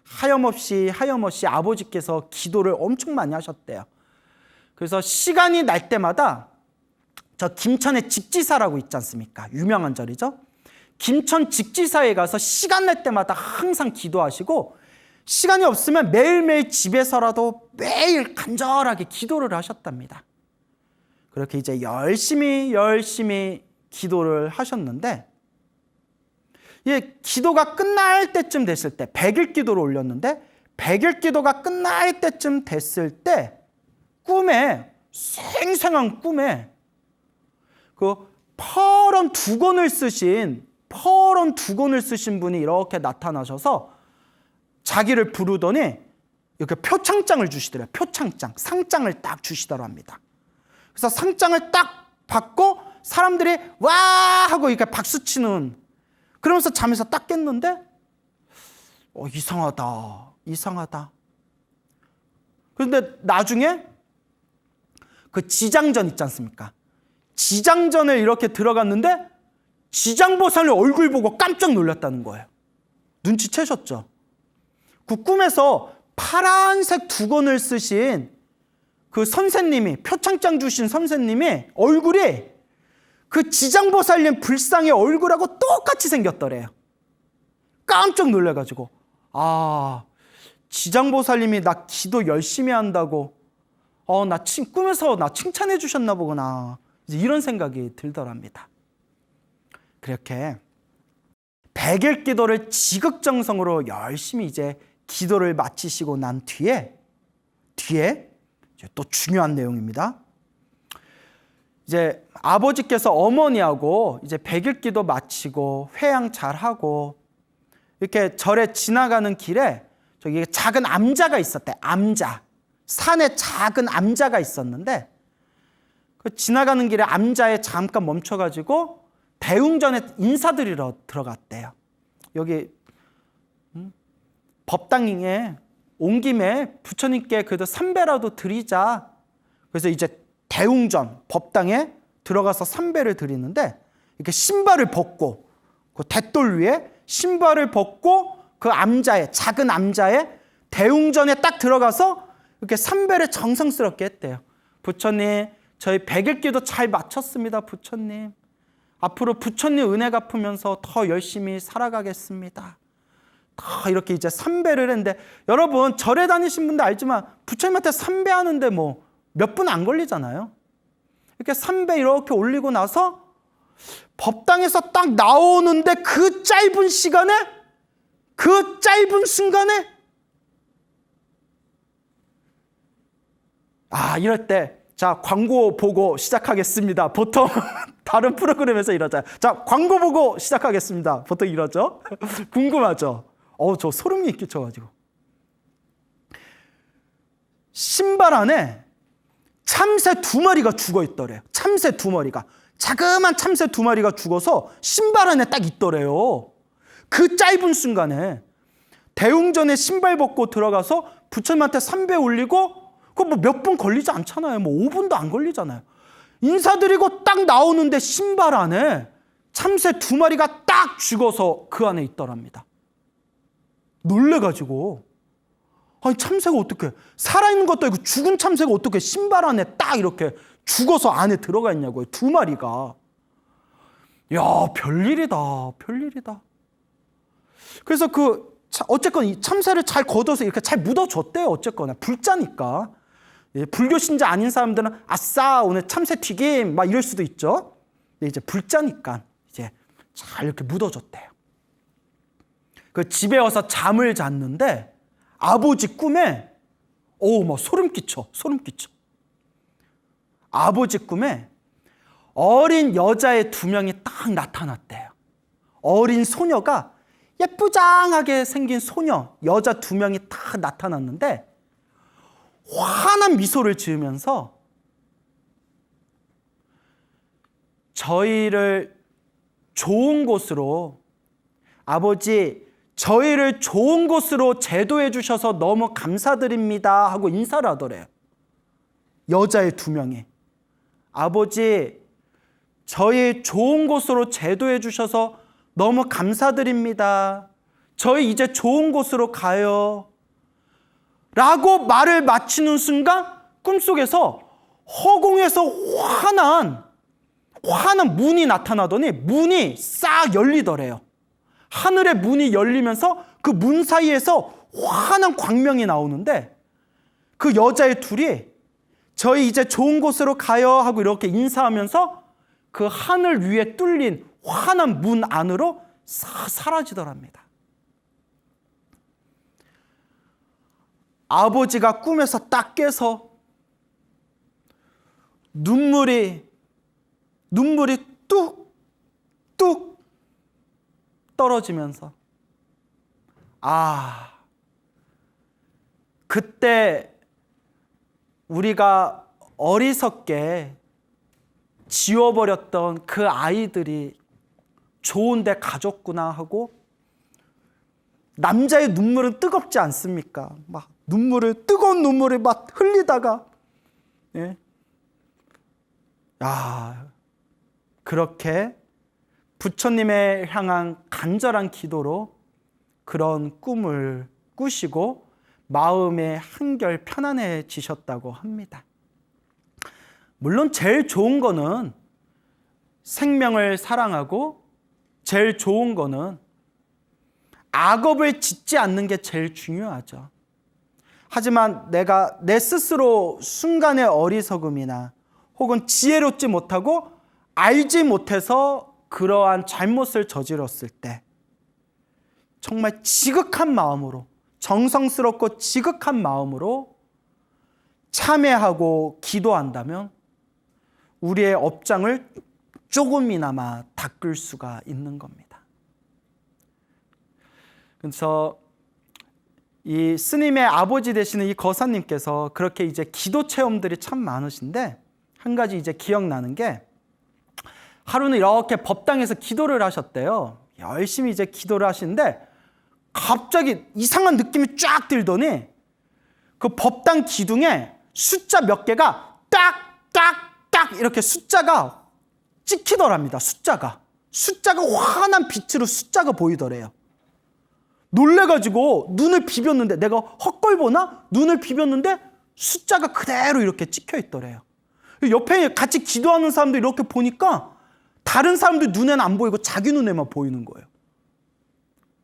A: 하염없이 아버지께서 기도를 엄청 많이 하셨대요. 그래서 시간이 날 때마다 저 김천의 직지사라고 있지 않습니까? 유명한 절이죠. 김천 직지사에 가서 시간 날 때마다 항상 기도하시고 시간이 없으면 매일매일 집에서라도 매일 간절하게 기도를 하셨답니다. 그렇게 이제 열심히 기도를 하셨는데, 이 기도가 끝날 때쯤 됐을 때 100일 기도를 올렸는데 100일 기도가 끝날 때쯤 됐을 때 꿈에, 생생한 꿈에 그 퍼런 두건을 쓰신 분이 이렇게 나타나셔서 자기를 부르더니 이렇게 표창장을 주시더래요. 표창장, 상장을 딱 주시더라 합니다. 그래서 상장을 딱 받고 사람들이 와 하고 이렇게 박수치는, 그러면서 잠에서 딱 깼는데 이상하다. 그런데 나중에 그 지장전 있지 않습니까? 지장전을 이렇게 들어갔는데 지장보살의 얼굴 보고 깜짝 놀랐다는 거예요. 눈치채셨죠? 그 꿈에서 파란색 두건을 쓰신 그 선생님이, 표창장 주신 선생님이 얼굴이 그 지장보살님 불상의 얼굴하고 똑같이 생겼더래요. 깜짝 놀래가지고, 아, 지장보살님이 나 기도 열심히 한다고 꿈에서 나 칭찬해 주셨나 보구나, 이제 이런 생각이 들더랍니다. 그렇게 100일 기도를 지극정성으로 열심히 이제 기도를 마치시고 난 뒤에 또 중요한 내용입니다. 이제 아버지께서 어머니하고 이제 100일 기도 마치고 회양 잘하고 이렇게 절에 지나가는 길에 저기 작은 암자가 있었대. 암자. 산에 작은 암자가 있었는데 그 지나가는 길에 암자에 잠깐 멈춰가지고 대웅전에 인사드리러 들어갔대요. 여기 법당에 온 김에 부처님께 그래도 삼배라도 드리자. 그래서 이제 대웅전 법당에 들어가서 삼배를 드리는데 이렇게 신발을 벗고 그 대돌 위에 신발을 벗고 그 암자에, 작은 암자에 대웅전에 딱 들어가서 이렇게 삼배를 정성스럽게 했대요. 부처님, 저희 100일 기도 잘 마쳤습니다. 부처님, 앞으로 부처님 은혜 갚으면서 더 열심히 살아가겠습니다. 더 이렇게 이제 삼배를 했는데, 여러분 절에 다니신 분들 알지만 부처님한테 삼배하는데 뭐 몇 분 안 걸리잖아요. 이렇게 삼배 이렇게 올리고 나서 법당에서 딱 나오는데 그 짧은 시간에, 그 짧은 순간에, 이럴 때 자, 광고 보고 시작하겠습니다. 보통 다른 프로그램에서 이러잖아요. 자, 광고 보고 시작하겠습니다. 보통 이러죠. 궁금하죠? 저 소름이 끼쳐가지고. 신발 안에 참새 2마리가 죽어 있더래요. 참새 2마리가. 자그만 참새 2마리가 죽어서 신발 안에 딱 있더래요. 그 짧은 순간에 대웅전에 신발 벗고 들어가서 부처님한테 삼배 올리고, 그거 뭐 몇 분 걸리지 않잖아요. 뭐 5분도 안 걸리잖아요. 인사드리고 딱 나오는데 신발 안에 참새 2마리가 딱 죽어서 그 안에 있더랍니다. 놀래가지고, 아니 참새가 어떻게, 살아있는 것도 아니고 죽은 참새가 어떻게 신발 안에 딱 이렇게 죽어서 안에 들어가 있냐고요. 2마리가. 야, 별일이다. 그래서 어쨌건 이 참새를 잘 걷어서 이렇게 잘 묻어줬대요. 어쨌거나 불자니까. 불교 신자 아닌 사람들은 아싸 오늘 참새 튀김 막 이럴 수도 있죠. 근데 이제 불자니까 이제 잘 이렇게 묻어줬대요. 그 집에 와서 잠을 잤는데 아버지 꿈에 막 소름 끼쳐. 아버지 꿈에 어린 여자의 2명이 딱 나타났대요. 어린 소녀가 예쁘장하게 생긴 소녀, 여자 2명이 딱 나타났는데 환한 미소를 지으면서 저희를 좋은 곳으로, 아버지 저희를 좋은 곳으로 제도해 주셔서 너무 감사드립니다 하고 인사를 하더래요. 여자의 2명이. 아버지 저희 좋은 곳으로 제도해 주셔서 너무 감사드립니다. 저희 이제 좋은 곳으로 가요. 라고 말을 마치는 순간 꿈속에서 허공에서 환한 문이 나타나더니 문이 싹 열리더래요. 하늘의 문이 열리면서 그 문 사이에서 환한 광명이 나오는데 그 여자의 둘이 저희 이제 좋은 곳으로 가요 하고 이렇게 인사하면서 그 하늘 위에 뚫린 환한 문 안으로 싹 사라지더랍니다. 아버지가 꿈에서 딱 깨서 눈물이 뚝뚝 떨어지면서 그때 우리가 어리석게 지워버렸던 그 아이들이 좋은 데 가졌구나 하고, 남자의 눈물은 뜨겁지 않습니까? 막 뜨거운 눈물을 막 흘리다가, 그렇게 부처님에 향한 간절한 기도로 그런 꿈을 꾸시고 마음에 한결 편안해지셨다고 합니다. 물론 제일 좋은 거는 생명을 사랑하고 제일 좋은 거는 악업을 짓지 않는 게 제일 중요하죠. 하지만 내가 내 스스로 순간의 어리석음이나 혹은 지혜롭지 못하고 알지 못해서 그러한 잘못을 저질렀을 때 정말 지극한 마음으로, 정성스럽고 지극한 마음으로 참회하고 기도한다면 우리의 업장을 조금이나마 닦을 수가 있는 겁니다. 그래서 이 스님의 아버지 되시는 이 거사님께서 그렇게 이제 기도 체험들이 참 많으신데, 한 가지 이제 기억나는 게, 하루는 이렇게 법당에서 기도를 하셨대요. 열심히 이제 기도를 하시는데 갑자기 이상한 느낌이 쫙 들더니 그 법당 기둥에 숫자 몇 개가 딱 이렇게 숫자가 찍히더랍니다. 숫자가 환한 빛으로 숫자가 보이더래요. 놀래가지고 눈을 비볐는데, 내가 헛걸 보나? 눈을 비볐는데 숫자가 그대로 이렇게 찍혀 있더래요. 옆에 같이 기도하는 사람들 이렇게 보니까 다른 사람들 눈에는 안 보이고 자기 눈에만 보이는 거예요.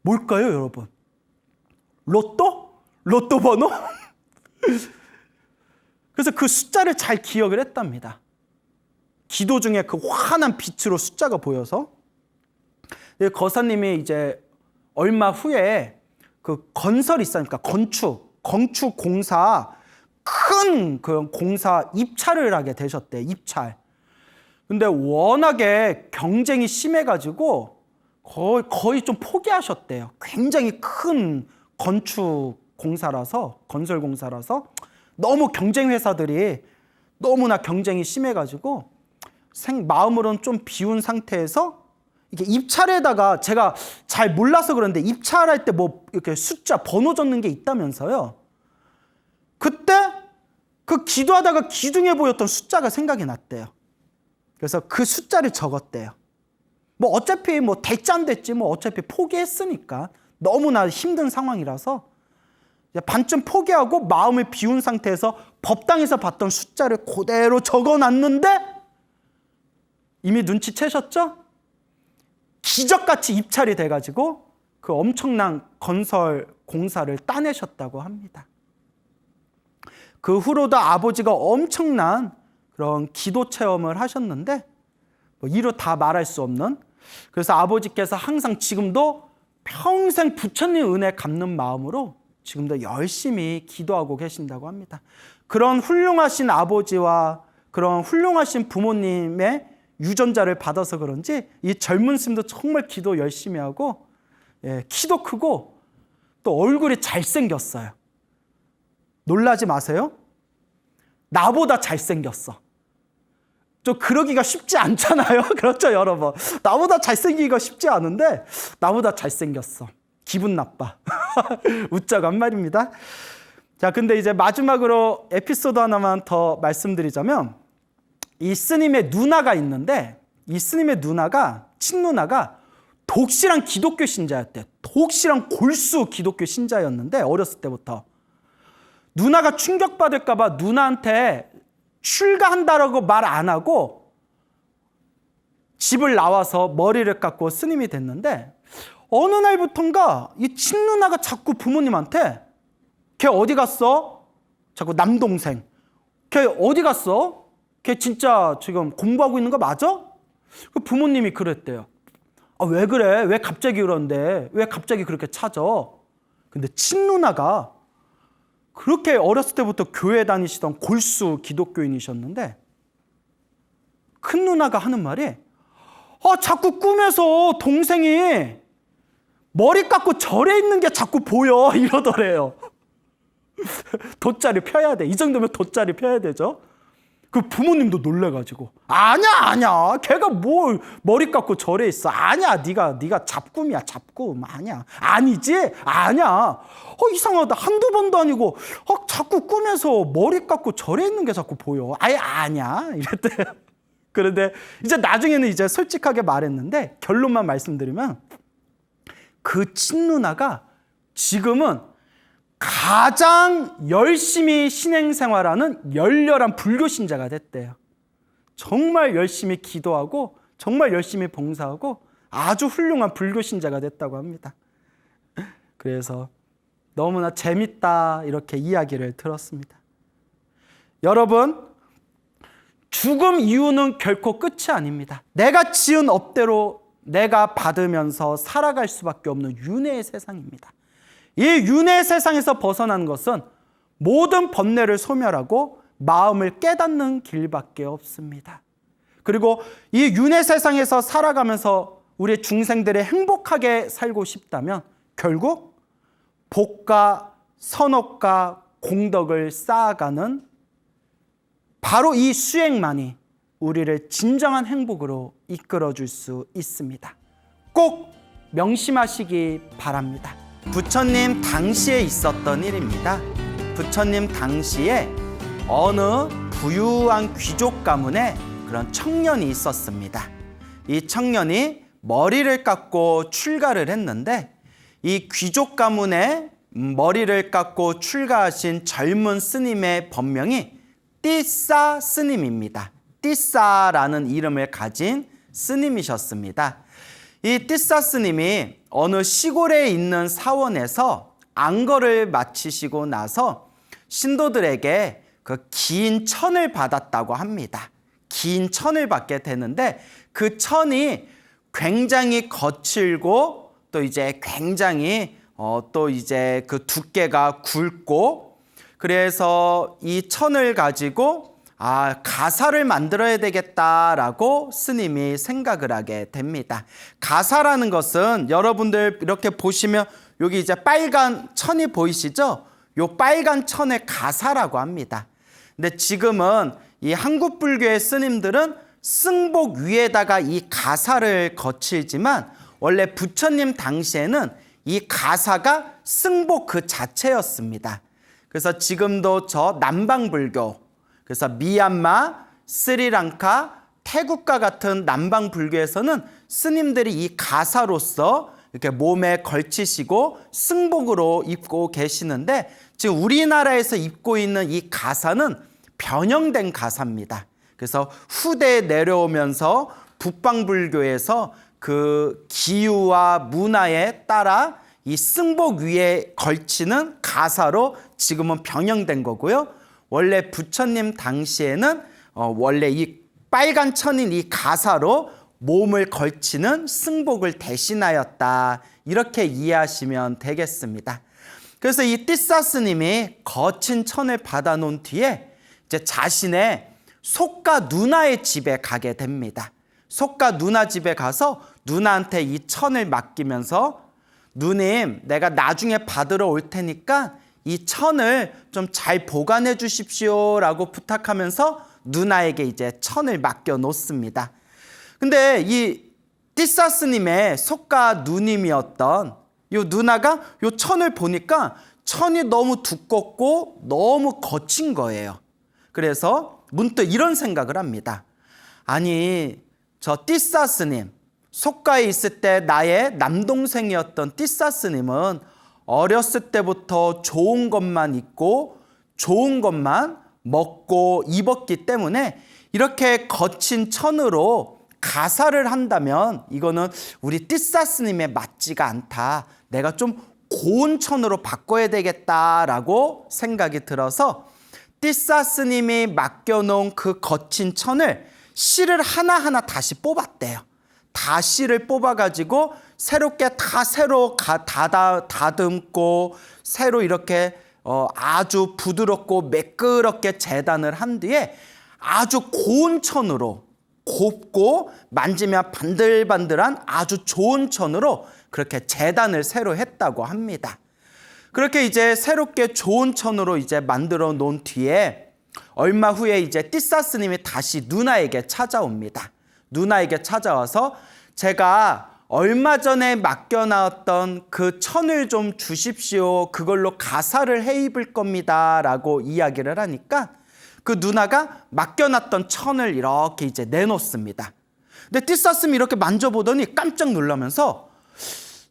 A: 뭘까요, 여러분? 로또? 로또 번호? 그래서 그 숫자를 잘 기억을 했답니다. 기도 중에 그 환한 빛으로 숫자가 보여서. 거사님이 이제 얼마 후에 그 건설 있으니까 건축 공사, 큰 그 공사 입찰을 하게 되셨대. 입찰. 근데 워낙에 경쟁이 심해가지고 거의 좀 포기하셨대요. 굉장히 큰 건축 공사라서, 건설 공사라서 너무 경쟁 회사들이 너무나 경쟁이 심해가지고 마음으로는 좀 비운 상태에서 이게 입찰에다가, 제가 잘 몰라서 그런데 입찰할 때 뭐 이렇게 숫자 번호 적는 게 있다면서요. 그때 그 기도하다가 기둥에 보였던 숫자가 생각이 났대요. 그래서 그 숫자를 적었대요. 뭐 어차피 뭐 됐지 안 됐지 뭐 어차피 포기했으니까, 너무나 힘든 상황이라서 반쯤 포기하고 마음을 비운 상태에서 법당에서 봤던 숫자를 그대로 적어놨는데, 이미 눈치채셨죠? 기적같이 입찰이 돼가지고 그 엄청난 건설 공사를 따내셨다고 합니다. 그 후로도 아버지가 엄청난 그런 기도 체험을 하셨는데 뭐 이루 다 말할 수 없는, 그래서 아버지께서 항상 지금도 평생 부처님 은혜 갚는 마음으로 지금도 열심히 기도하고 계신다고 합니다. 그런 훌륭하신 아버지와 그런 훌륭하신 부모님의 유전자를 받아서 그런지 이 젊은 스님도 정말 기도 열심히 하고, 키도 크고 또 얼굴이 잘생겼어요. 놀라지 마세요. 나보다 잘생겼어. 좀 그러기가 쉽지 않잖아요. 그렇죠, 여러분? 나보다 잘생기기가 쉽지 않은데 나보다 잘생겼어. 기분 나빠. 웃자고 한 말입니다. 자, 근데 이제 마지막으로 에피소드 하나만 더 말씀드리자면, 이 스님의 누나가 있는데 이 스님의 누나가, 친누나가 독실한 기독교 신자였대요. 독실한 골수 기독교 신자였는데 어렸을 때부터 누나가 충격받을까 봐 누나한테 출가한다라고 말 안 하고 집을 나와서 머리를 깎고 스님이 됐는데, 어느 날부턴가 이 친누나가 자꾸 부모님한테 걔 어디 갔어? 자꾸 남동생 걔 어디 갔어? 걔 진짜 지금 공부하고 있는 거 맞아? 부모님이 그랬대요. 아, 왜 그래? 왜 갑자기 그런데? 왜 갑자기 그렇게 찾아? 근데 친누나가 그렇게 어렸을 때부터 교회 다니시던 골수 기독교인이셨는데 큰 누나가 하는 말이, 자꾸 꿈에서 동생이 머리 깎고 절에 있는 게 자꾸 보여 이러더래요. 돗자리 펴야 돼. 이 정도면 돗자리 펴야 되죠. 그 부모님도 놀래가지고, 아니야 걔가 뭘 머리 깎고 절에 있어. 아니야, 네가 잡꿈이야, 잡꿈. 아니지, 아니야. 이상하다. 한두 번도 아니고 자꾸 꿈에서 머리 깎고 절에 있는 게 자꾸 보여. 아니야 이랬대요. 그런데 이제 나중에는 이제 솔직하게 말했는데, 결론만 말씀드리면 그 친누나가 지금은 가장 열심히 신행생활하는 열렬한 불교 신자가 됐대요. 정말 열심히 기도하고 정말 열심히 봉사하고 아주 훌륭한 불교 신자가 됐다고 합니다. 그래서 너무나 재밌다 이렇게 이야기를 들었습니다. 여러분, 죽음 이후는 결코 끝이 아닙니다. 내가 지은 업대로 내가 받으면서 살아갈 수밖에 없는 윤회의 세상입니다. 이 윤회의 세상에서 벗어나는 것은 모든 번뇌를 소멸하고 마음을 깨닫는 길밖에 없습니다. 그리고 이 윤회 세상에서 살아가면서 우리 중생들이 행복하게 살고 싶다면 결국 복과 선업과 공덕을 쌓아가는 바로 이 수행만이 우리를 진정한 행복으로 이끌어줄 수 있습니다. 꼭 명심하시기 바랍니다. 부처님 당시에 있었던 일입니다. 부처님 당시에 어느 부유한 귀족 가문에 그런 청년이 있었습니다. 이 청년이 머리를 깎고 출가를 했는데, 이 귀족 가문에 머리를 깎고 출가하신 젊은 스님의 법명이 띠싸 스님입니다. 띠싸라는 이름을 가진 스님이셨습니다. 이 띠싸 스님이 어느 시골에 있는 사원에서 안거를 마치시고 나서 신도들에게 그 긴 천을 받았다고 합니다. 긴 천을 받게 되는데 그 천이 굉장히 거칠고 또 이제 굉장히 또 이제 그 두께가 굵고, 그래서 이 천을 가지고 가사를 만들어야 되겠다라고 스님이 생각을 하게 됩니다. 가사라는 것은 여러분들 이렇게 보시면 여기 이제 빨간 천이 보이시죠? 요 빨간 천의 가사라고 합니다. 근데 지금은 이 한국 불교의 스님들은 승복 위에다가 이 가사를 거치지만 원래 부처님 당시에는 이 가사가 승복 그 자체였습니다. 그래서 지금도 저 남방불교, 그래서 미얀마, 스리랑카, 태국과 같은 남방 불교에서는 스님들이 이 가사로서 이렇게 몸에 걸치시고 승복으로 입고 계시는데, 지금 우리나라에서 입고 있는 이 가사는 변형된 가사입니다. 그래서 후대에 내려오면서 북방불교에서 그 기후와 문화에 따라 이 승복 위에 걸치는 가사로 지금은 변형된 거고요. 원래 부처님 당시에는 원래 이 빨간 천인 이 가사로 몸을 걸치는 승복을 대신하였다. 이렇게 이해하시면 되겠습니다. 그래서 이 띠사 스님이 거친 천을 받아놓은 뒤에 이제 자신의 속가 누나의 집에 가게 됩니다. 속가 누나 집에 가서 누나한테 이 천을 맡기면서 누님, 내가 나중에 받으러 올 테니까 이 천을 좀 잘 보관해 주십시오 라고 부탁하면서 누나에게 이제 천을 맡겨 놓습니다. 근데 이 띠사 스님의 속가 누님이었던 이 누나가 이 천을 보니까 천이 너무 두껍고 너무 거친 거예요. 그래서 문득 이런 생각을 합니다. 아니, 저 띠사 스님, 속가에 있을 때 나의 남동생이었던 띠사 스님은 어렸을 때부터 좋은 것만 입고 좋은 것만 먹고 입었기 때문에 이렇게 거친 천으로 가사를 한다면 이거는 우리 띠사 스님에 맞지가 않다. 내가 좀 고운 천으로 바꿔야 되겠다라고 생각이 들어서 띠사 스님이 맡겨놓은 그 거친 천을 실을 하나하나 다시 뽑았대요. 다 실을 뽑아가지고 새롭게 다 새로 다듬고 새로 이렇게 아주 부드럽고 매끄럽게 재단을 한 뒤에 아주 고운 천으로 곱고 만지면 반들반들한 아주 좋은 천으로 그렇게 재단을 새로 했다고 합니다. 그렇게 이제 새롭게 좋은 천으로 이제 만들어 놓은 뒤에 얼마 후에 이제 띠사 스님이 다시 누나에게 찾아옵니다. 누나에게 찾아와서 제가 얼마 전에 맡겨놨던 그 천을 좀 주십시오. 그걸로 가사를 해 입을 겁니다. 라고 이야기를 하니까 그 누나가 맡겨놨던 천을 이렇게 이제 내놓습니다. 근데 띠사 스님이 이렇게 만져보더니 깜짝 놀라면서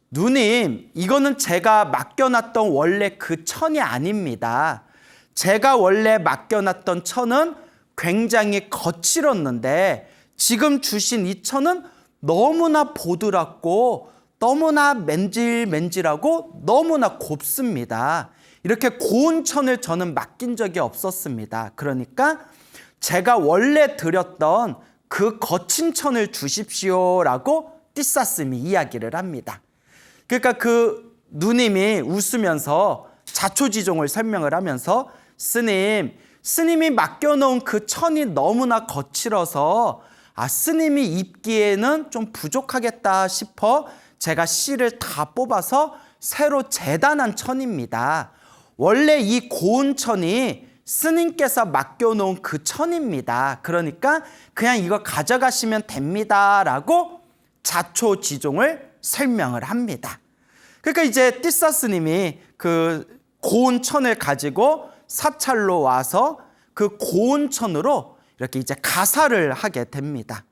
A: 누님, 이거는 제가 맡겨놨던 원래 그 천이 아닙니다. 제가 원래 맡겨놨던 천은 굉장히 거칠었는데 지금 주신 이 천은 너무나 보드랍고 너무나 맨질맨질하고 너무나 곱습니다. 이렇게 고운 천을 저는 맡긴 적이 없었습니다. 그러니까 제가 원래 드렸던 그 거친 천을 주십시오라고 띠사 스님이 이야기를 합니다. 그러니까 그 누님이 웃으면서 자초지종을 설명을 하면서 스님이 맡겨놓은 그 천이 너무나 거칠어서 스님이 입기에는 좀 부족하겠다 싶어 제가 실을 다 뽑아서 새로 재단한 천입니다. 원래 이 고운 천이 스님께서 맡겨놓은 그 천입니다. 그러니까 그냥 이거 가져가시면 됩니다. 라고 자초지종을 설명을 합니다. 그러니까 이제 띠사 스님이 그 고운 천을 가지고 사찰로 와서 그 고운 천으로 이렇게 이제 가사를 하게 됩니다.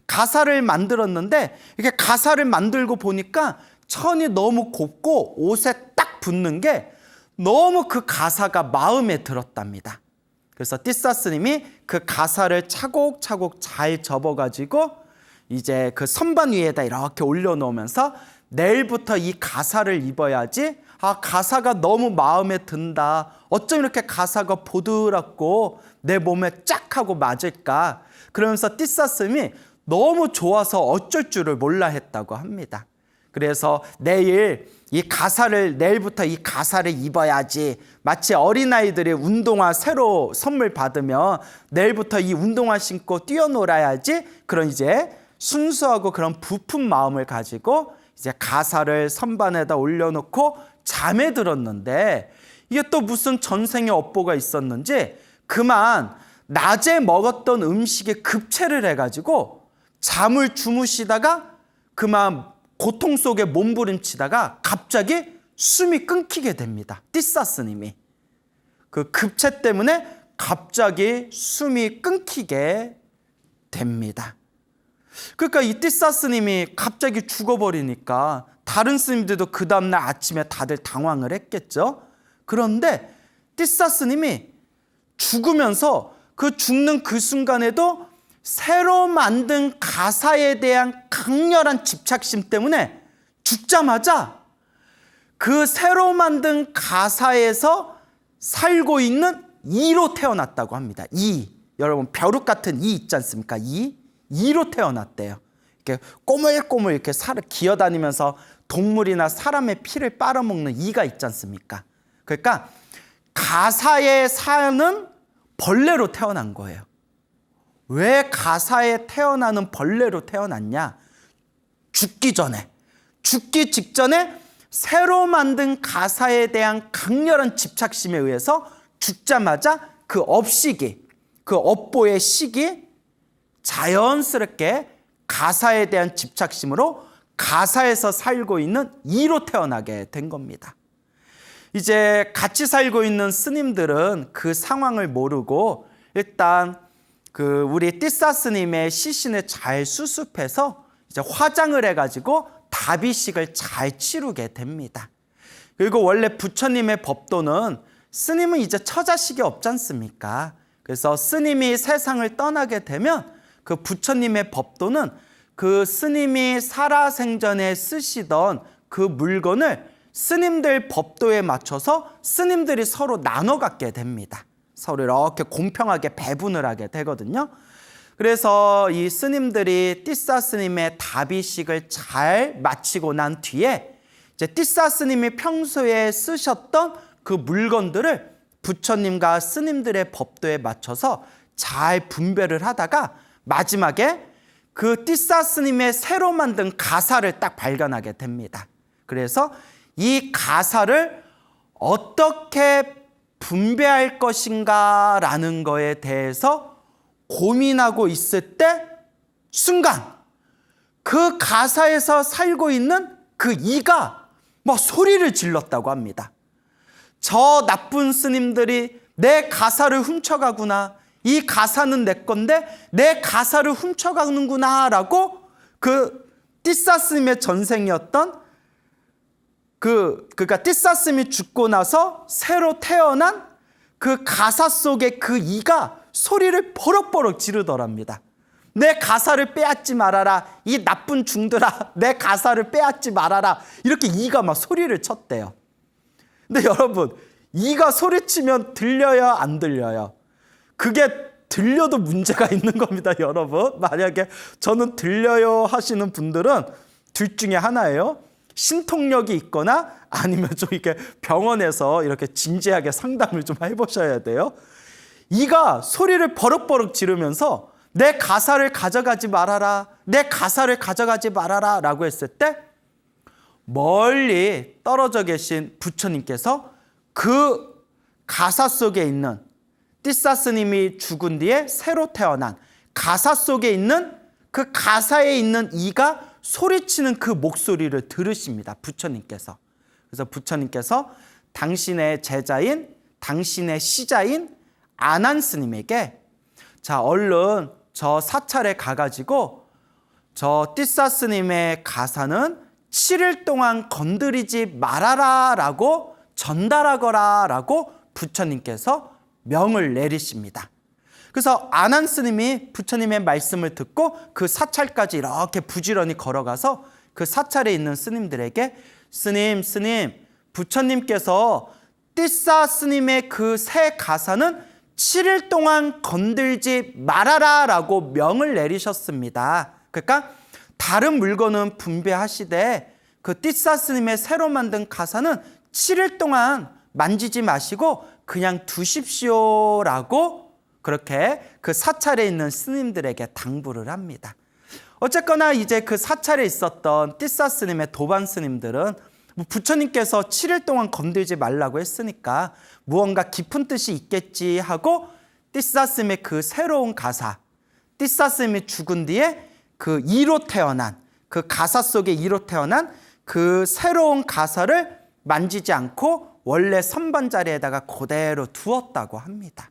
A: 가사를 만들었는데 이렇게 가사를 만들고 보니까 천이 너무 곱고 옷에 딱 붙는 게 너무 그 가사가 마음에 들었답니다. 그래서 띠사 스님이 그 가사를 차곡차곡 잘 접어가지고 이제 그 선반 위에다 이렇게 올려놓으면서 내일부터 이 가사를 입어야지. 가사가 너무 마음에 든다. 어쩜 이렇게 가사가 보드랍고 내 몸에 쫙 하고 맞을까. 그러면서 띠사 스님이 너무 좋아서 어쩔 줄을 몰라 했다고 합니다. 그래서 내일부터 이 가사를 입어야지. 마치 어린아이들이 운동화 새로 선물 받으면 내일부터 이 운동화 신고 뛰어놀아야지. 그런 이제 순수하고 그런 부푼 마음을 가지고 이제 가사를 선반에다 올려놓고 잠에 들었는데 이게 또 무슨 전생의 업보가 있었는지 그만 낮에 먹었던 음식에 급체를 해가지고 잠을 주무시다가 그만 고통 속에 몸부림치다가 갑자기 숨이 끊기게 됩니다. 띠사 스님이 그 급체 때문에 갑자기 숨이 끊기게 됩니다. 그러니까 이 띠사 스님이 갑자기 죽어버리니까 다른 스님들도 그 다음날 아침에 다들 당황을 했겠죠. 그런데 띠사 스님이 죽으면서 그 죽는 그 순간에도 새로 만든 가사에 대한 강렬한 집착심 때문에 죽자마자 그 새로 만든 가사에서 살고 있는 이로 태어났다고 합니다. 이. 여러분 벼룩 같은 이 있지 않습니까? 이로 태어났대요. 이렇게 꼬물꼬물 이렇게 살을 기어다니면서 동물이나 사람의 피를 빨아먹는 이가 있지 않습니까? 그러니까 가사에 사는 벌레로 태어난 거예요. 왜 가사에 태어나는 벌레로 태어났냐? 죽기 직전에 새로 만든 가사에 대한 강렬한 집착심에 의해서 죽자마자 그 업식이, 그 업보의 식이 자연스럽게 가사에 대한 집착심으로 가사에서 살고 있는 이로 태어나게 된 겁니다. 이제 같이 살고 있는 스님들은 그 상황을 모르고 일단 우리 띠사 스님의 시신을 잘 수습해서 이제 화장을 해가지고 다비식을 잘 치르게 됩니다. 그리고 원래 부처님의 법도는 스님은 이제 처자식이 없지 않습니까? 그래서 스님이 세상을 떠나게 되면 그 부처님의 법도는 그 스님이 살아생전에 쓰시던 그 물건을 스님들 법도에 맞춰서 스님들이 서로 나눠 갖게 됩니다. 서로 이렇게 공평하게 배분을 하게 되거든요. 그래서 이 스님들이 띠사 스님의 다비식을 잘 마치고 난 뒤에 이제 띠사 스님이 평소에 쓰셨던 그 물건들을 부처님과 스님들의 법도에 맞춰서 잘 분배를 하다가 마지막에 그 띠사 스님의 새로 만든 가사를 딱 발견하게 됩니다. 그래서 이 가사를 어떻게 분배할 것인가 라는 거에 대해서 고민하고 있을 때 순간 그 가사에서 살고 있는 그 이가 막 소리를 질렀다고 합니다. 저 나쁜 스님들이 내 가사를 훔쳐가구나. 이 가사는 내 건데 내 가사를 훔쳐가는구나 라고 그 띠사 스님의 전생이었던 그러니까 띠사 스님이 죽고 나서 새로 태어난 그 가사 속의 그 이가 소리를 버럭버럭 지르더랍니다. 내 가사를 빼앗지 말아라. 이 나쁜 중들아, 내 가사를 빼앗지 말아라. 이렇게 이가 막 소리를 쳤대요. 근데 여러분, 이가 소리치면 들려요, 안 들려요? 그게 들려도 문제가 있는 겁니다, 여러분. 만약에 저는 들려요 하시는 분들은 둘 중에 하나예요. 신통력이 있거나 아니면 좀 이렇게 병원에서 이렇게 진지하게 상담을 좀 해보셔야 돼요. 이가 소리를 버럭버럭 지르면서 내 가사를 가져가지 말아라, 내 가사를 가져가지 말아라 라고 했을 때 멀리 떨어져 계신 부처님께서 그 가사 속에 있는 띠사 스님이 죽은 뒤에 새로 태어난 가사 속에 있는 그 가사에 있는 이가 소리치는 그 목소리를 들으십니다, 부처님께서. 그래서 부처님께서 당신의 제자인, 당신의 시자인 아난 스님에게 자, 얼른 저 사찰에 가가지고 저 띠사 스님의 가사는 7일 동안 건드리지 말아라 라고 전달하거라 라고 부처님께서 명을 내리십니다. 그래서 아난 스님이 부처님의 말씀을 듣고 그 사찰까지 이렇게 부지런히 걸어가서 그 사찰에 있는 스님들에게 스님, 부처님께서 띠사 스님의 그 새 가사는 7일 동안 건들지 말아라 라고 명을 내리셨습니다. 그러니까 다른 물건은 분배하시되 그 띠사 스님의 새로 만든 가사는 7일 동안 만지지 마시고 그냥 두십시오 라고 그렇게 그 사찰에 있는 스님들에게 당부를 합니다. 어쨌거나 이제 그 사찰에 있었던 띠사 스님의 도반 스님들은 부처님께서 7일 동안 건들지 말라고 했으니까 무언가 깊은 뜻이 있겠지 하고 띠사 스님의 그 새로운 가사, 띠사 스님이 죽은 뒤에 그 이로 태어난, 그 가사 속에 이로 태어난 그 새로운 가사를 만지지 않고 원래 선반 자리에다가 그대로 두었다고 합니다.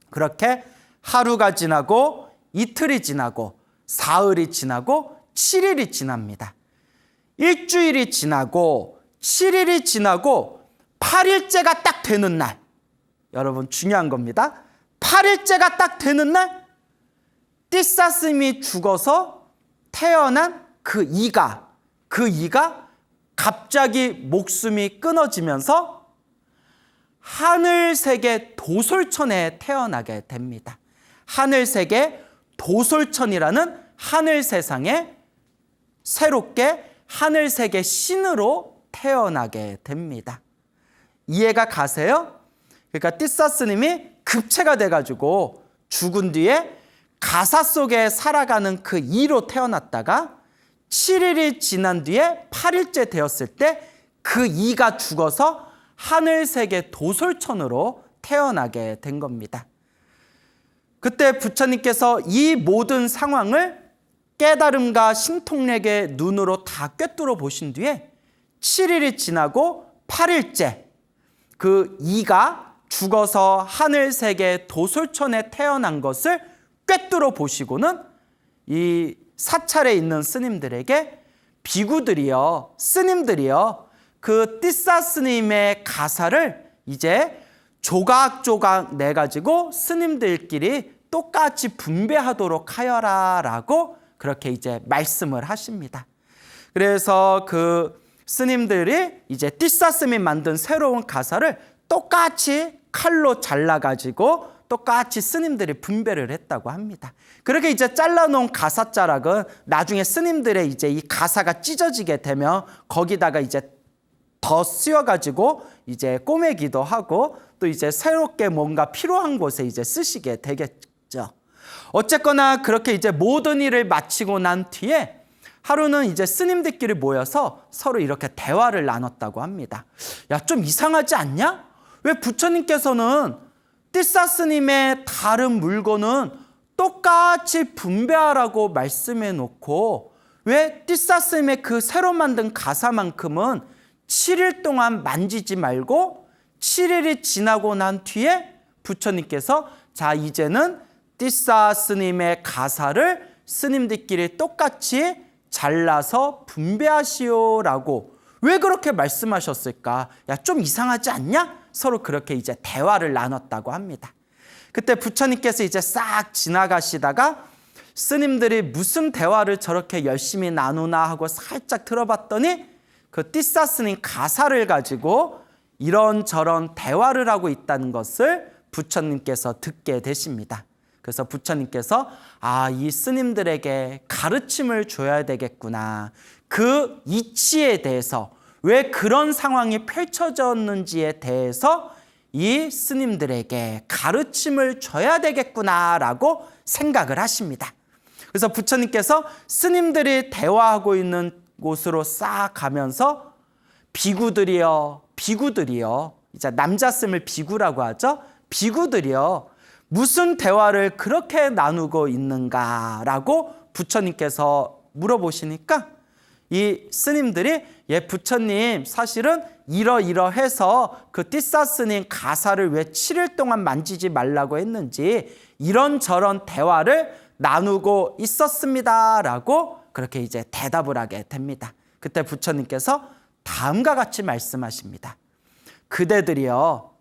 A: 그렇게 하루가 지나고 이틀이 지나고 사흘이 지나고 7일이 지납니다. 일주일이 지나고 7일이 지나고 8일째가 딱 되는 날, 여러분 중요한 겁니다. 8일째가 딱 되는 날 띠사 스님이 죽어서 태어난 그 이가 갑자기 목숨이 끊어지면서 하늘색의 도솔천에 태어나게 됩니다. 하늘색의 도솔천이라는 하늘 세상에 새롭게 하늘색의 신으로 태어나게 됩니다. 이해가 가세요? 그러니까 띠사스님이 급체가 돼가지고 죽은 뒤에 가사 속에 살아가는 그 이로 태어났다가 7일이 지난 뒤에 8일째 되었을 때 그 이가 죽어서 하늘색의 도솔천으로 태어나게 된 겁니다. 그때 부처님께서 이 모든 상황을 깨달음과 신통력의 눈으로 다 꿰뚫어 보신 뒤에 7일이 지나고 8일째 그 이가 죽어서 하늘색의 도솔천에 태어난 것을 꿰뚫어 보시고는 이 사찰에 있는 스님들에게 비구들이여, 스님들이여, 그 띠사 스님의 가사를 이제 조각조각 내가지고 스님들끼리 똑같이 분배하도록 하여라 라고 그렇게 이제 말씀을 하십니다. 그래서 그 스님들이 이제 띠사 스님이 만든 새로운 가사를 똑같이 칼로 잘라가지고 똑같이 스님들이 분배를 했다고 합니다. 그렇게 이제 잘라놓은 가사자락은 나중에 스님들의 이제 이 가사가 찢어지게 되면 거기다가 이제 더 씌워가지고 이제 꼬매기도 하고 또 이제 새롭게 뭔가 필요한 곳에 이제 쓰시게 되겠죠. 어쨌거나 그렇게 이제 모든 일을 마치고 난 뒤에 하루는 이제 스님들끼리 모여서 서로 이렇게 대화를 나눴다고 합니다. 야, 좀 이상하지 않냐? 왜 부처님께서는 띠사 스님의 다른 물건은 똑같이 분배하라고 말씀해 놓고 왜 띠사 스님의 그 새로 만든 가사만큼은 7일 동안 만지지 말고 7일이 지나고 난 뒤에 부처님께서 자, 이제는 띠사 스님의 가사를 스님들끼리 똑같이 잘라서 분배하시오라고 왜 그렇게 말씀하셨을까? 야, 좀 이상하지 않냐? 서로 그렇게 이제 대화를 나눴다고 합니다. 그때 부처님께서 이제 싹 지나가시다가 스님들이 무슨 대화를 저렇게 열심히 나누나 하고 살짝 들어봤더니 그 띠사 스님 가사를 가지고 이런저런 대화를 하고 있다는 것을 부처님께서 듣게 되십니다. 그래서 부처님께서 이 스님들에게 가르침을 줘야 되겠구나. 그 이치에 대해서 왜 그런 상황이 펼쳐졌는지에 대해서 이 스님들에게 가르침을 줘야 되겠구나라고 생각을 하십니다. 그래서 부처님께서 스님들이 대화하고 있는 곳으로 싹 가면서 비구들이여, 비구들이여, 이제 남자 스님을 비구라고 하죠. 비구들이여, 무슨 대화를 그렇게 나누고 있는가라고 부처님께서 물어보시니까 이 스님들이 부처님 사실은 이러이러해서 그 띠사 스님 가사를 왜 7일 동안 만지지 말라고 했는지 이런저런 대화를 나누고 있었습니다라고 그렇게 이제 대답을 하게 됩니다. 그때 부처님께서 다음과 같이 말씀하십니다. 그대들이여,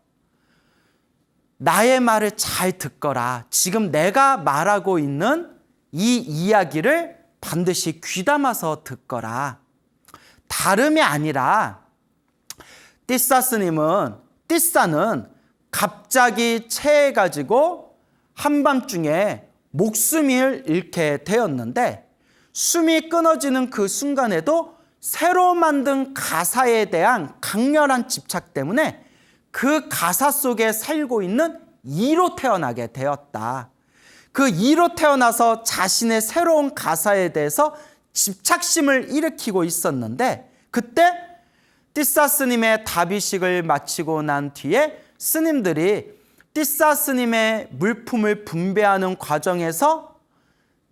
A: 나의 말을 잘 듣거라. 지금 내가 말하고 있는 이 이야기를 반드시 귀담아서 듣거라. 다름이 아니라 띠사는 갑자기 체해가지고 한밤중에 목숨을 잃게 되었는데 숨이 끊어지는 그 순간에도 새로 만든 가사에 대한 강렬한 집착 때문에 그 가사 속에 살고 있는 이로 태어나게 되었다. 그 이로 태어나서 자신의 새로운 가사에 대해서 집착심을 일으키고 있었는데 그때 띠사 스님의 답의식을 마치고 난 뒤에 스님들이 띠사 스님의 물품을 분배하는 과정에서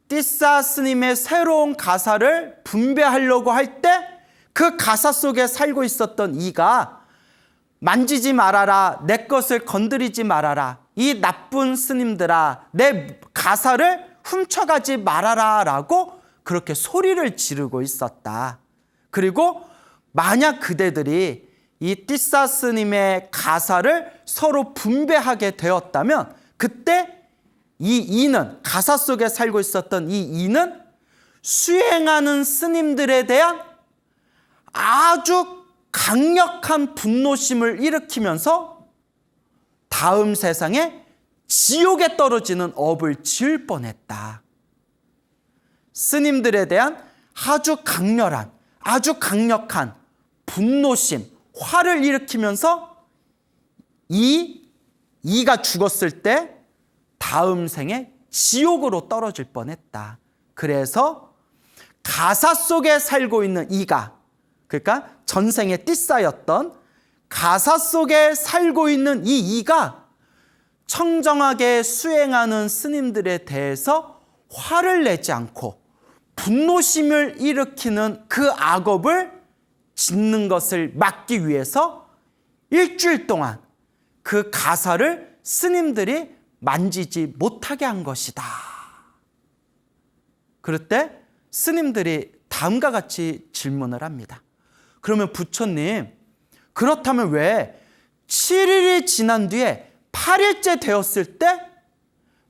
A: 띠사 스님의 새로운 가사를 분배하려고 할 때 그 가사 속에 살고 있었던 이가 만지지 말아라, 내 것을 건드리지 말아라, 이 나쁜 스님들아, 내 가사를 훔쳐가지 말아라 라고 그렇게 소리를 지르고 있었다. 그리고 만약 그대들이 이 띠사 스님의 가사를 서로 분배하게 되었다면 그때 이 이는, 가사 속에 살고 있었던 이 이는 수행하는 스님들에 대한 아주 강력한 분노심을 일으키면서 다음 세상에 지옥에 떨어지는 업을 지을 뻔했다. 스님들에 대한 아주 강렬한, 아주 강력한 분노심, 화를 일으키면서 이가 죽었을 때 다음 생에 지옥으로 떨어질 뻔했다. 그래서 가사 속에 살고 있는 이가, 그러니까 전생의 띠싸였던 가사 속에 살고 있는 이 이가 청정하게 수행하는 스님들에 대해서 화를 내지 않고 분노심을 일으키는 그 악업을 짓는 것을 막기 위해서 일주일 동안 그 가사를 스님들이 만지지 못하게 한 것이다. 그럴 때 스님들이 다음과 같이 질문을 합니다. 그러면 부처님, 그렇다면 왜 7일이 지난 뒤에 8일째 되었을 때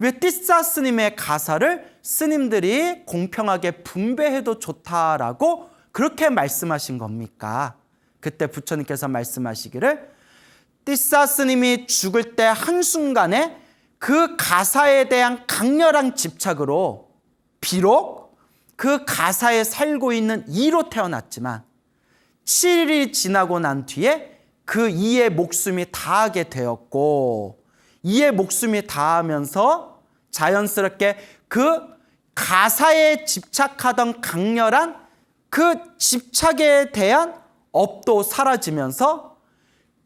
A: 왜 띠싸 스님의 가사를 스님들이 공평하게 분배해도 좋다라고 그렇게 말씀하신 겁니까? 그때 부처님께서 말씀하시기를 띠싸 스님이 죽을 때 한순간에 그 가사에 대한 강렬한 집착으로 비록 그 가사에 살고 있는 이로 태어났지만 7일이 지나고 난 뒤에 그 이의 목숨이 다하게 되었고, 이의 목숨이 다하면서 자연스럽게 그 가사에 집착하던 강렬한 그 집착에 대한 업도 사라지면서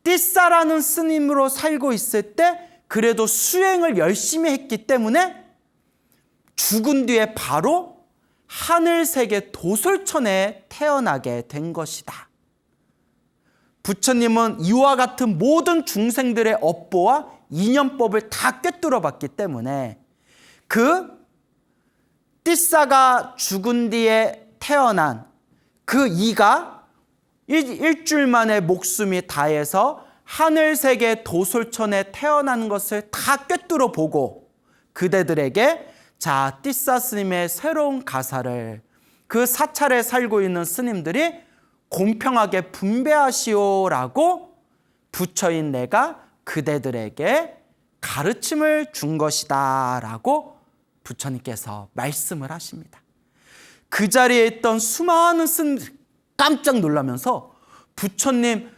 A: 띠싸라는 스님으로 살고 있을 때 그래도 수행을 열심히 했기 때문에 죽은 뒤에 바로 하늘세계 도솔천에 태어나게 된 것이다. 부처님은 이와 같은 모든 중생들의 업보와 인연법을 다 꿰뚫어 봤기 때문에 그 띠싸가 죽은 뒤에 태어난 그 이가 일주일 만에 목숨이 다해서 하늘세계 도솔천에 태어난 것을 다 꿰뚫어 보고 그대들에게 자, 띠싸 스님의 새로운 가사를 그 사찰에 살고 있는 스님들이 공평하게 분배하시오라고 부처인 내가 그대들에게 가르침을 준 것이다 라고 부처님께서 말씀을 하십니다. 그 자리에 있던 수많은 스님들 깜짝 놀라면서 부처님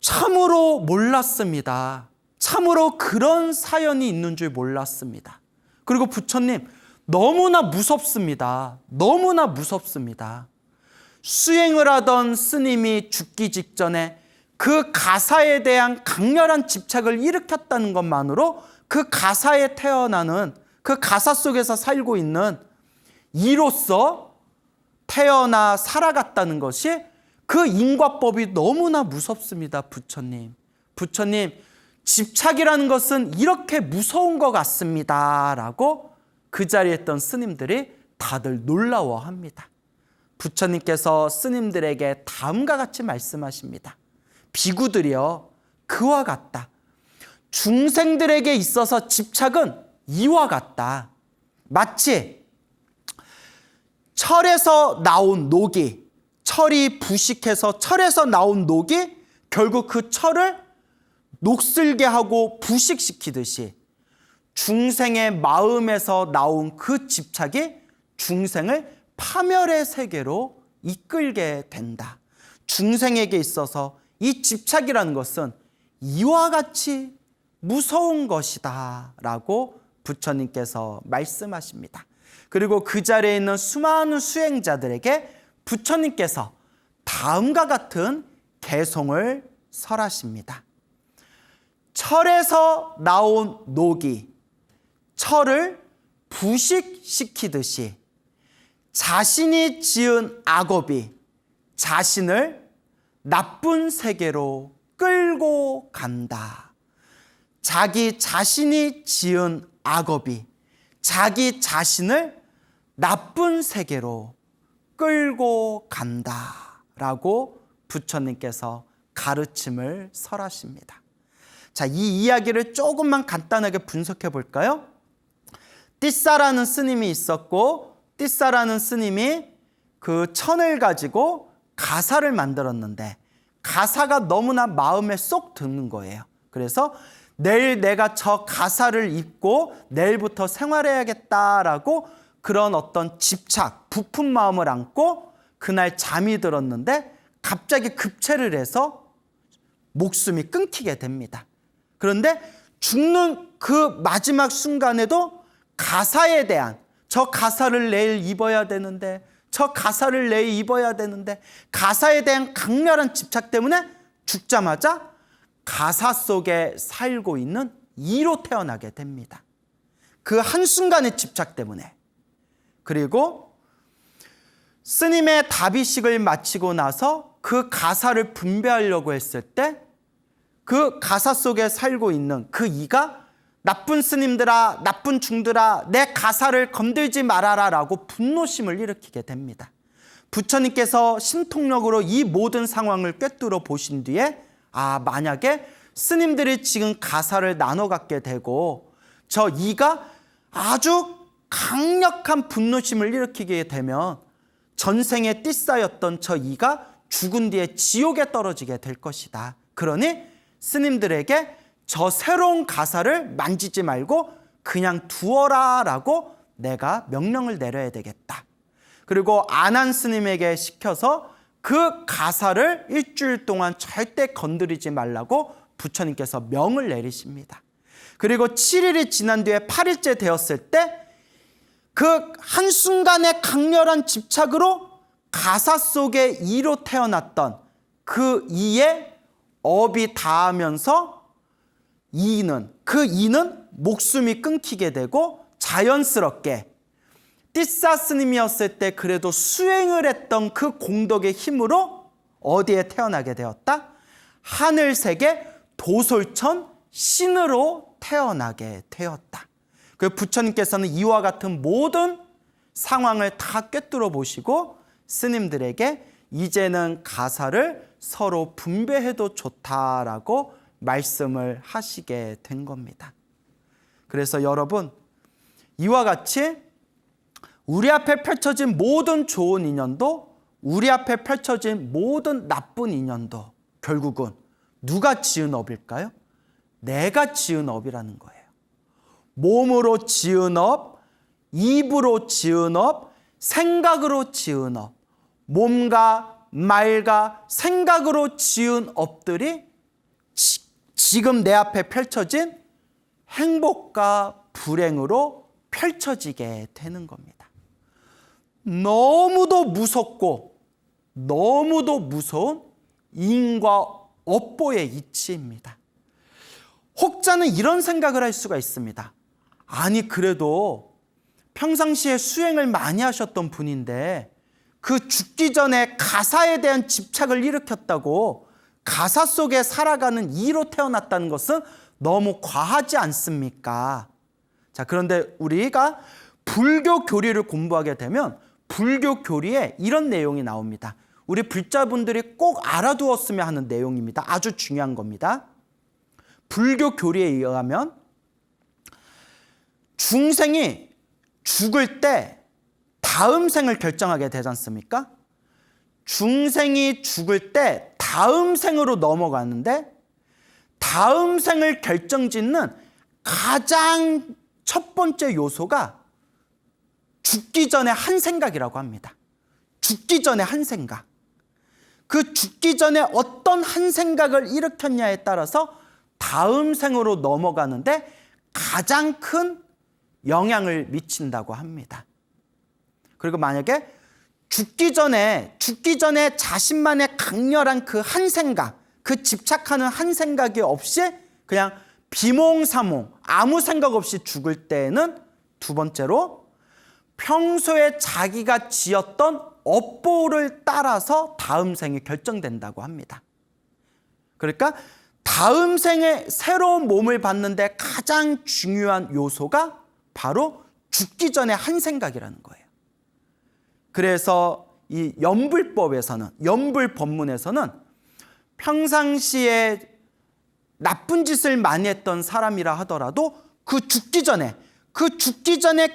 A: 참으로 몰랐습니다. 참으로 그런 사연이 있는 줄 몰랐습니다. 그리고 부처님 너무나 무섭습니다. 너무나 무섭습니다. 수행을 하던 스님이 죽기 직전에 그 가사에 대한 강렬한 집착을 일으켰다는 것만으로 그 가사에 태어나는 그 가사 속에서 살고 있는 이로서 태어나 살아갔다는 것이 그 인과법이 너무나 무섭습니다. 부처님. 부처님, 집착이라는 것은 이렇게 무서운 것 같습니다. 라고 그 자리에 있던 스님들이 다들 놀라워합니다. 부처님께서 스님들에게 다음과 같이 말씀하십니다. 비구들이여, 그와 같다. 중생들에게 있어서 집착은 이와 같다. 마치 철에서 나온 녹이, 철이 부식해서 철에서 나온 녹이 결국 그 철을 녹슬게 하고 부식시키듯이 중생의 마음에서 나온 그 집착이 중생을 파멸의 세계로 이끌게 된다. 중생에게 있어서 이 집착이라는 것은 이와 같이 무서운 것이다 라고 부처님께서 말씀하십니다. 그리고 그 자리에 있는 수많은 수행자들에게 부처님께서 다음과 같은 개송을 설하십니다. 철에서 나온 녹이 철을 부식시키듯이 자신이 지은 악업이 자신을 나쁜 세계로 끌고 간다. 자기 자신이 지은 악업이 자기 자신을 나쁜 세계로 끌고 간다라고 부처님께서 가르침을 설하십니다. 자, 이 이야기를 조금만 간단하게 분석해 볼까요? 띠싸라는 스님이 있었고 띠싸라는 스님이 그 천을 가지고 가사를 만들었는데 가사가 너무나 마음에 쏙 드는 거예요. 그래서 내일 내가 저 가사를 입고 내일부터 생활해야겠다라고 그런 어떤 집착, 부푼 마음을 안고 그날 잠이 들었는데 갑자기 급체를 해서 목숨이 끊기게 됩니다. 그런데 죽는 그 마지막 순간에도 가사에 대한, 저 가사를 내일 입어야 되는데, 저 가사를 내일 입어야 되는데, 가사에 대한 강렬한 집착 때문에 죽자마자 가사 속에 살고 있는 이로 태어나게 됩니다. 그 한순간의 집착 때문에. 그리고 스님의 다비식을 마치고 나서 그 가사를 분배하려고 했을 때 그 가사 속에 살고 있는 그 이가 나쁜 스님들아, 나쁜 중들아, 내 가사를 건들지 말아라 라고 분노심을 일으키게 됩니다. 부처님께서 신통력으로 이 모든 상황을 꿰뚫어 보신 뒤에 만약에 스님들이 지금 가사를 나눠 갖게 되고 저 이가 아주 강력한 분노심을 일으키게 되면 전생에 띠싸였던 저 이가 죽은 뒤에 지옥에 떨어지게 될 것이다. 그러니 스님들에게 저 새로운 가사를 만지지 말고 그냥 두어라 라고 내가 명령을 내려야 되겠다. 그리고 안한 스님에게 시켜서 그 가사를 일주일 동안 절대 건드리지 말라고 부처님께서 명을 내리십니다. 그리고 7일이 지난 뒤에 8일째 되었을 때 그 한순간의 강렬한 집착으로 가사 속에 이로 태어났던 그 이의 업이 닿으면서 그 이는 목숨이 끊기게 되고 자연스럽게 띠싸 스님이었을 때 그래도 수행을 했던 그 공덕의 힘으로 어디에 태어나게 되었다? 하늘세계 도솔천 신으로 태어나게 되었다. 그 부처님께서는 이와 같은 모든 상황을 다 꿰뚫어 보시고 스님들에게 이제는 가사를 서로 분배해도 좋다라고 말씀을 하시게 된 겁니다. 그래서 여러분, 이와 같이 우리 앞에 펼쳐진 모든 좋은 인연도, 우리 앞에 펼쳐진 모든 나쁜 인연도 결국은 누가 지은 업일까요? 내가 지은 업이라는 거예요. 몸으로 지은 업, 입으로 지은 업, 생각으로 지은 업, 몸과 말과 생각으로 지은 업들이 지금 내 앞에 펼쳐진 행복과 불행으로 펼쳐지게 되는 겁니다. 너무도 무섭고 너무도 무서운 인과 업보의 이치입니다. 혹자는 이런 생각을 할 수가 있습니다. 아니, 그래도 평상시에 수행을 많이 하셨던 분인데 그 죽기 전에 가사에 대한 집착을 일으켰다고 가사 속에 살아가는 이로 태어났다는 것은 너무 과하지 않습니까? 자, 그런데 우리가 불교 교리를 공부하게 되면 불교 교리에 이런 내용이 나옵니다. 우리 불자분들이 꼭 알아두었으면 하는 내용입니다. 아주 중요한 겁니다. 불교 교리에 의하면 중생이 죽을 때 다음 생을 결정하게 되지 않습니까? 중생이 죽을 때 다음 생으로 넘어가는데 다음 생을 결정짓는 가장 첫 번째 요소가 죽기 전에 한 생각이라고 합니다. 죽기 전에 한 생각. 그 죽기 전에 어떤 한 생각을 일으켰냐에 따라서 다음 생으로 넘어가는데 가장 큰 영향을 미친다고 합니다. 그리고 만약에 죽기 전에 자신만의 강렬한 그 한 생각, 그 집착하는 한 생각이 없이 그냥 비몽사몽 아무 생각 없이 죽을 때에는 두 번째로 평소에 자기가 지었던 업보를 따라서 다음 생이 결정된다고 합니다. 그러니까 다음 생에 새로운 몸을 받는데 가장 중요한 요소가 바로 죽기 전에 한 생각이라는 거예요. 그래서 이 연불법에서는, 연불 법문에서는 평상시에 나쁜 짓을 많이 했던 사람이라 하더라도 그 죽기 전에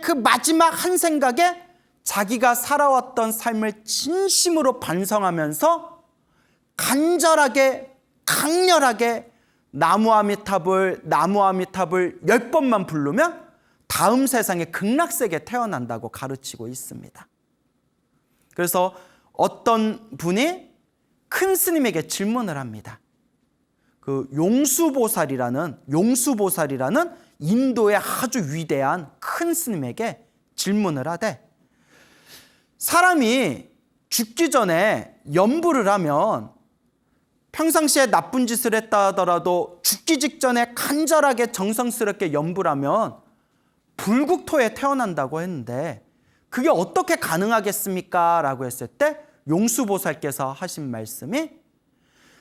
A: 그 마지막 한 생각에 자기가 살아왔던 삶을 진심으로 반성하면서 간절하게 강렬하게 나무아미타불 10번만 부르면 다음 세상에 극락세계 태어난다고 가르치고 있습니다. 그래서 어떤 분이 큰 스님에게 질문을 합니다. 그 용수보살이라는 인도의 아주 위대한 큰 스님에게 질문을 하되, 사람이 죽기 전에 염불을 하면 평상시에 나쁜 짓을 했다 하더라도 죽기 직전에 간절하게 정성스럽게 염불하면 불국토에 태어난다고 했는데 그게 어떻게 가능하겠습니까? 라고 했을 때 용수보살께서 하신 말씀이,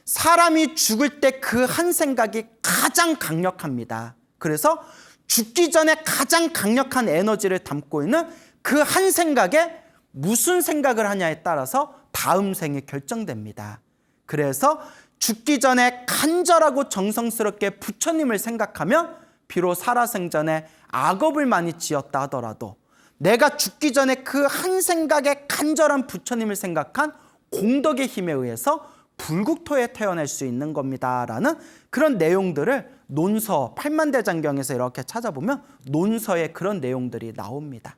A: 사람이 죽을 때 그 한 생각이 가장 강력합니다. 그래서 죽기 전에 가장 강력한 에너지를 담고 있는 그 한 생각에 무슨 생각을 하냐에 따라서 다음 생이 결정됩니다. 그래서 죽기 전에 간절하고 정성스럽게 부처님을 생각하면 비록 살아생전에 악업을 많이 지었다 하더라도 내가 죽기 전에 그 한 생각에 간절한 부처님을 생각한 공덕의 힘에 의해서 불국토에 태어날 수 있는 겁니다 라는 그런 내용들을 논서 팔만대장경에서 이렇게 찾아보면 논서에 그런 내용들이 나옵니다.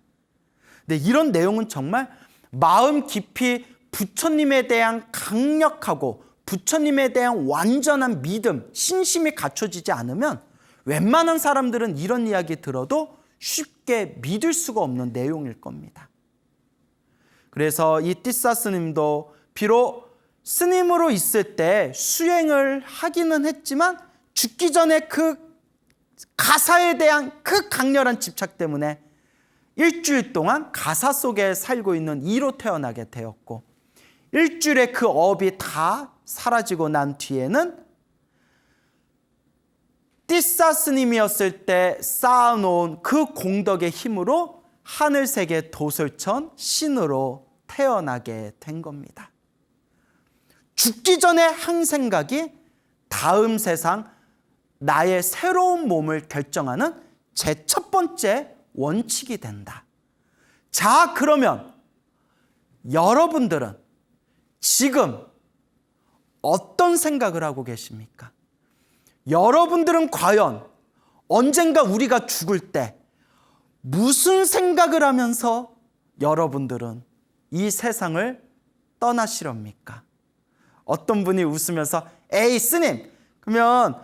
A: 근데 이런 내용은 정말 마음 깊이 부처님에 대한 강력하고 부처님에 대한 완전한 믿음, 신심이 갖춰지지 않으면 웬만한 사람들은 이런 이야기 들어도 쉽게 믿을 수가 없는 내용일 겁니다. 그래서 이 띠사 스님도 비록 스님으로 있을 때 수행을 하기는 했지만 죽기 전에 그 가사에 대한 그 강렬한 집착 때문에 일주일 동안 가사 속에 살고 있는 이로 태어나게 되었고, 일주일에 그 업이 다 사라지고 난 뒤에는 띠사 스님이었을 때 쌓아놓은 그 공덕의 힘으로 하늘세계 도솔천 신으로 태어나게 된 겁니다. 죽기 전에 한 생각이 다음 세상 나의 새로운 몸을 결정하는 제 첫 번째 원칙이 된다. 자, 그러면 여러분들은 지금 어떤 생각을 하고 계십니까? 여러분들은 과연 언젠가 우리가 죽을 때 무슨 생각을 하면서 여러분들은 이 세상을 떠나시렵니까? 어떤 분이 웃으면서, 에이 스님, 그러면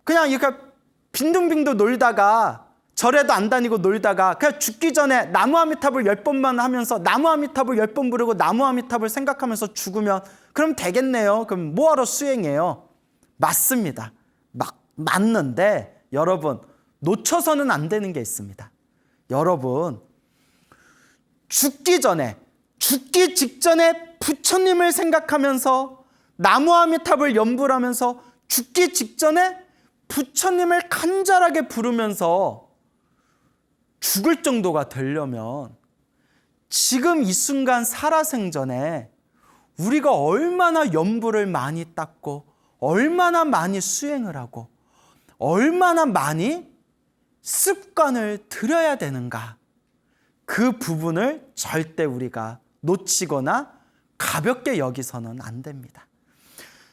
A: 그냥 이렇게 빈둥빈둥 놀다가 절에도 안 다니고 놀다가 그냥 죽기 전에 나무아미타불 10번만 하면서 나무아미타불 10번 부르고 나무아미타불 생각하면서 죽으면 그럼 되겠네요. 그럼 뭐하러 수행해요? 맞습니다. 맞는데 여러분, 놓쳐서는 안 되는 게 있습니다. 여러분, 죽기 직전에 부처님을 생각하면서 나무아미타불 염불하면서 죽기 직전에 부처님을 간절하게 부르면서 죽을 정도가 되려면 지금 이 순간 살아생전에 우리가 얼마나 염불을 많이 닦고 얼마나 많이 수행을 하고 얼마나 많이 습관을 들여야 되는가, 그 부분을 절대 우리가 놓치거나 가볍게 여기서는 안 됩니다.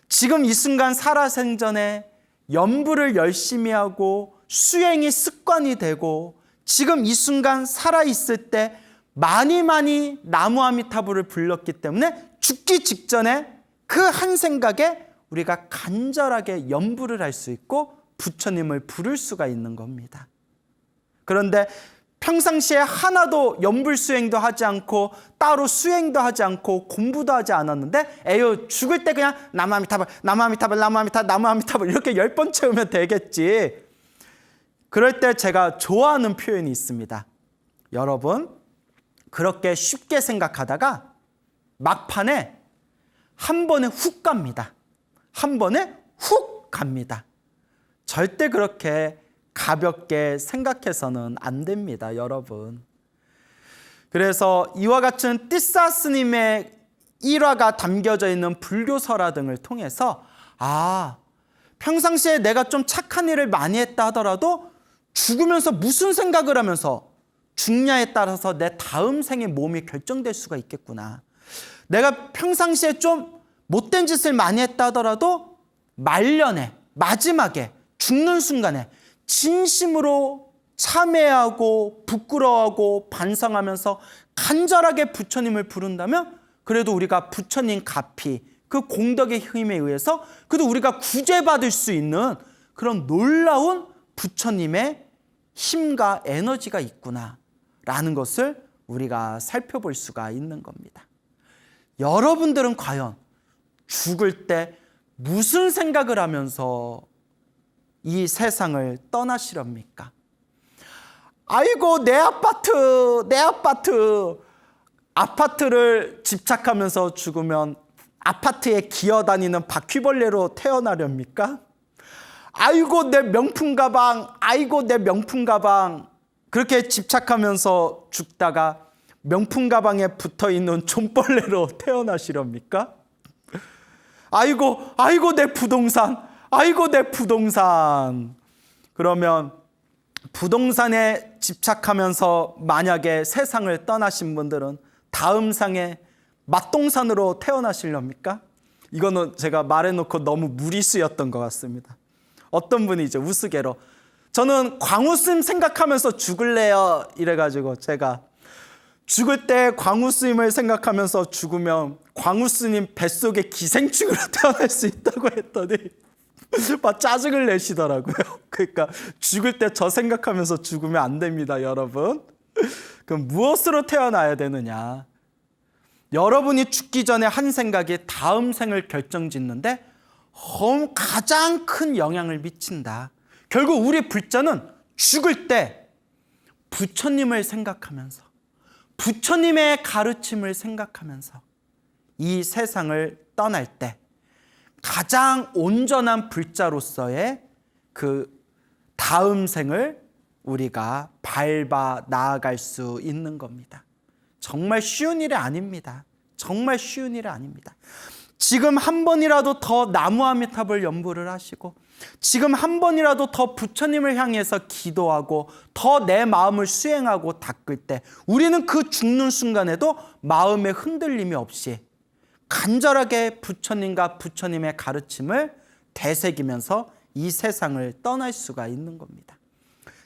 A: 지금 이 순간 살아생전에 염불을 열심히 하고 수행이 습관이 되고 지금 이 순간 살아있을 때 많이 나무아미타불을 불렀기 때문에 죽기 직전에 그 한 생각에 우리가 간절하게 염불을 할 수 있고 부처님을 부를 수가 있는 겁니다. 그런데 평상시에 하나도 염불 수행도 하지 않고 따로 수행도 하지 않고 공부도 하지 않았는데 에휴, 죽을 때 그냥 나무아미타불 이렇게 10번 채우면 되겠지. 그럴 때 제가 좋아하는 표현이 있습니다. 여러분, 그렇게 쉽게 생각하다가 막판에 한 번에 훅 갑니다. 한 번에 훅 갑니다. 절대 그렇게 가볍게 생각해서는 안 됩니다, 여러분. 그래서 이와 같은 띠사 스님의 일화가 담겨져 있는 불교설화 등을 통해서 평상시에 내가 좀 착한 일을 많이 했다 하더라도 죽으면서 무슨 생각을 하면서 죽냐에 따라서 내 다음 생의 몸이 결정될 수가 있겠구나. 내가 평상시에 좀 못된 짓을 많이 했다 하더라도 말년에 마지막에 죽는 순간에 진심으로 참회하고 부끄러워하고 반성하면서 간절하게 부처님을 부른다면 그래도 우리가 부처님 가피, 그 공덕의 힘에 의해서 그래도 우리가 구제받을 수 있는 그런 놀라운 부처님의 힘과 에너지가 있구나라는 것을 우리가 살펴볼 수가 있는 겁니다. 여러분들은 과연 죽을 때 무슨 생각을 하면서 이 세상을 떠나시렵니까? 아이고, 내 아파트를 집착하면서 죽으면 아파트에 기어다니는 바퀴벌레로 태어나렵니까? 아이고, 내 명품 가방, 그렇게 집착하면서 죽다가 명품 가방에 붙어있는 좀벌레로 태어나시렵니까? 아이고, 내 부동산. 그러면 부동산에 집착하면서 만약에 세상을 떠나신 분들은 다음 상에 맛동산으로 태어나시렵니까? 이거는 제가 말해놓고 너무 무리수였던 것 같습니다. 어떤 분이 이제 우스개로 저는 광우스님 생각하면서 죽을래요 이래가지고 제가 죽을 때 광우스님을 생각하면서 죽으면 광우스님 뱃속에 기생충으로 태어날 수 있다고 했더니 막 짜증을 내시더라고요. 그러니까 죽을 때 저 생각하면서 죽으면 안 됩니다, 여러분. 그럼 무엇으로 태어나야 되느냐? 여러분이 죽기 전에 한 생각이 다음 생을 결정짓는데 가장 큰 영향을 미친다. 결국 우리 불자는 죽을 때 부처님을 생각하면서 부처님의 가르침을 생각하면서 이 세상을 떠날 때 가장 온전한 불자로서의 그 다음 생을 우리가 밟아 나아갈 수 있는 겁니다. 정말 쉬운 일이 아닙니다. 정말 쉬운 일이 아닙니다. 지금 한 번이라도 더 나무아미타불 연부를 하시고 지금 한 번이라도 더 부처님을 향해서 기도하고 더 내 마음을 수행하고 닦을 때 우리는 그 죽는 순간에도 마음의 흔들림이 없이 간절하게 부처님과 부처님의 가르침을 되새기면서 이 세상을 떠날 수가 있는 겁니다.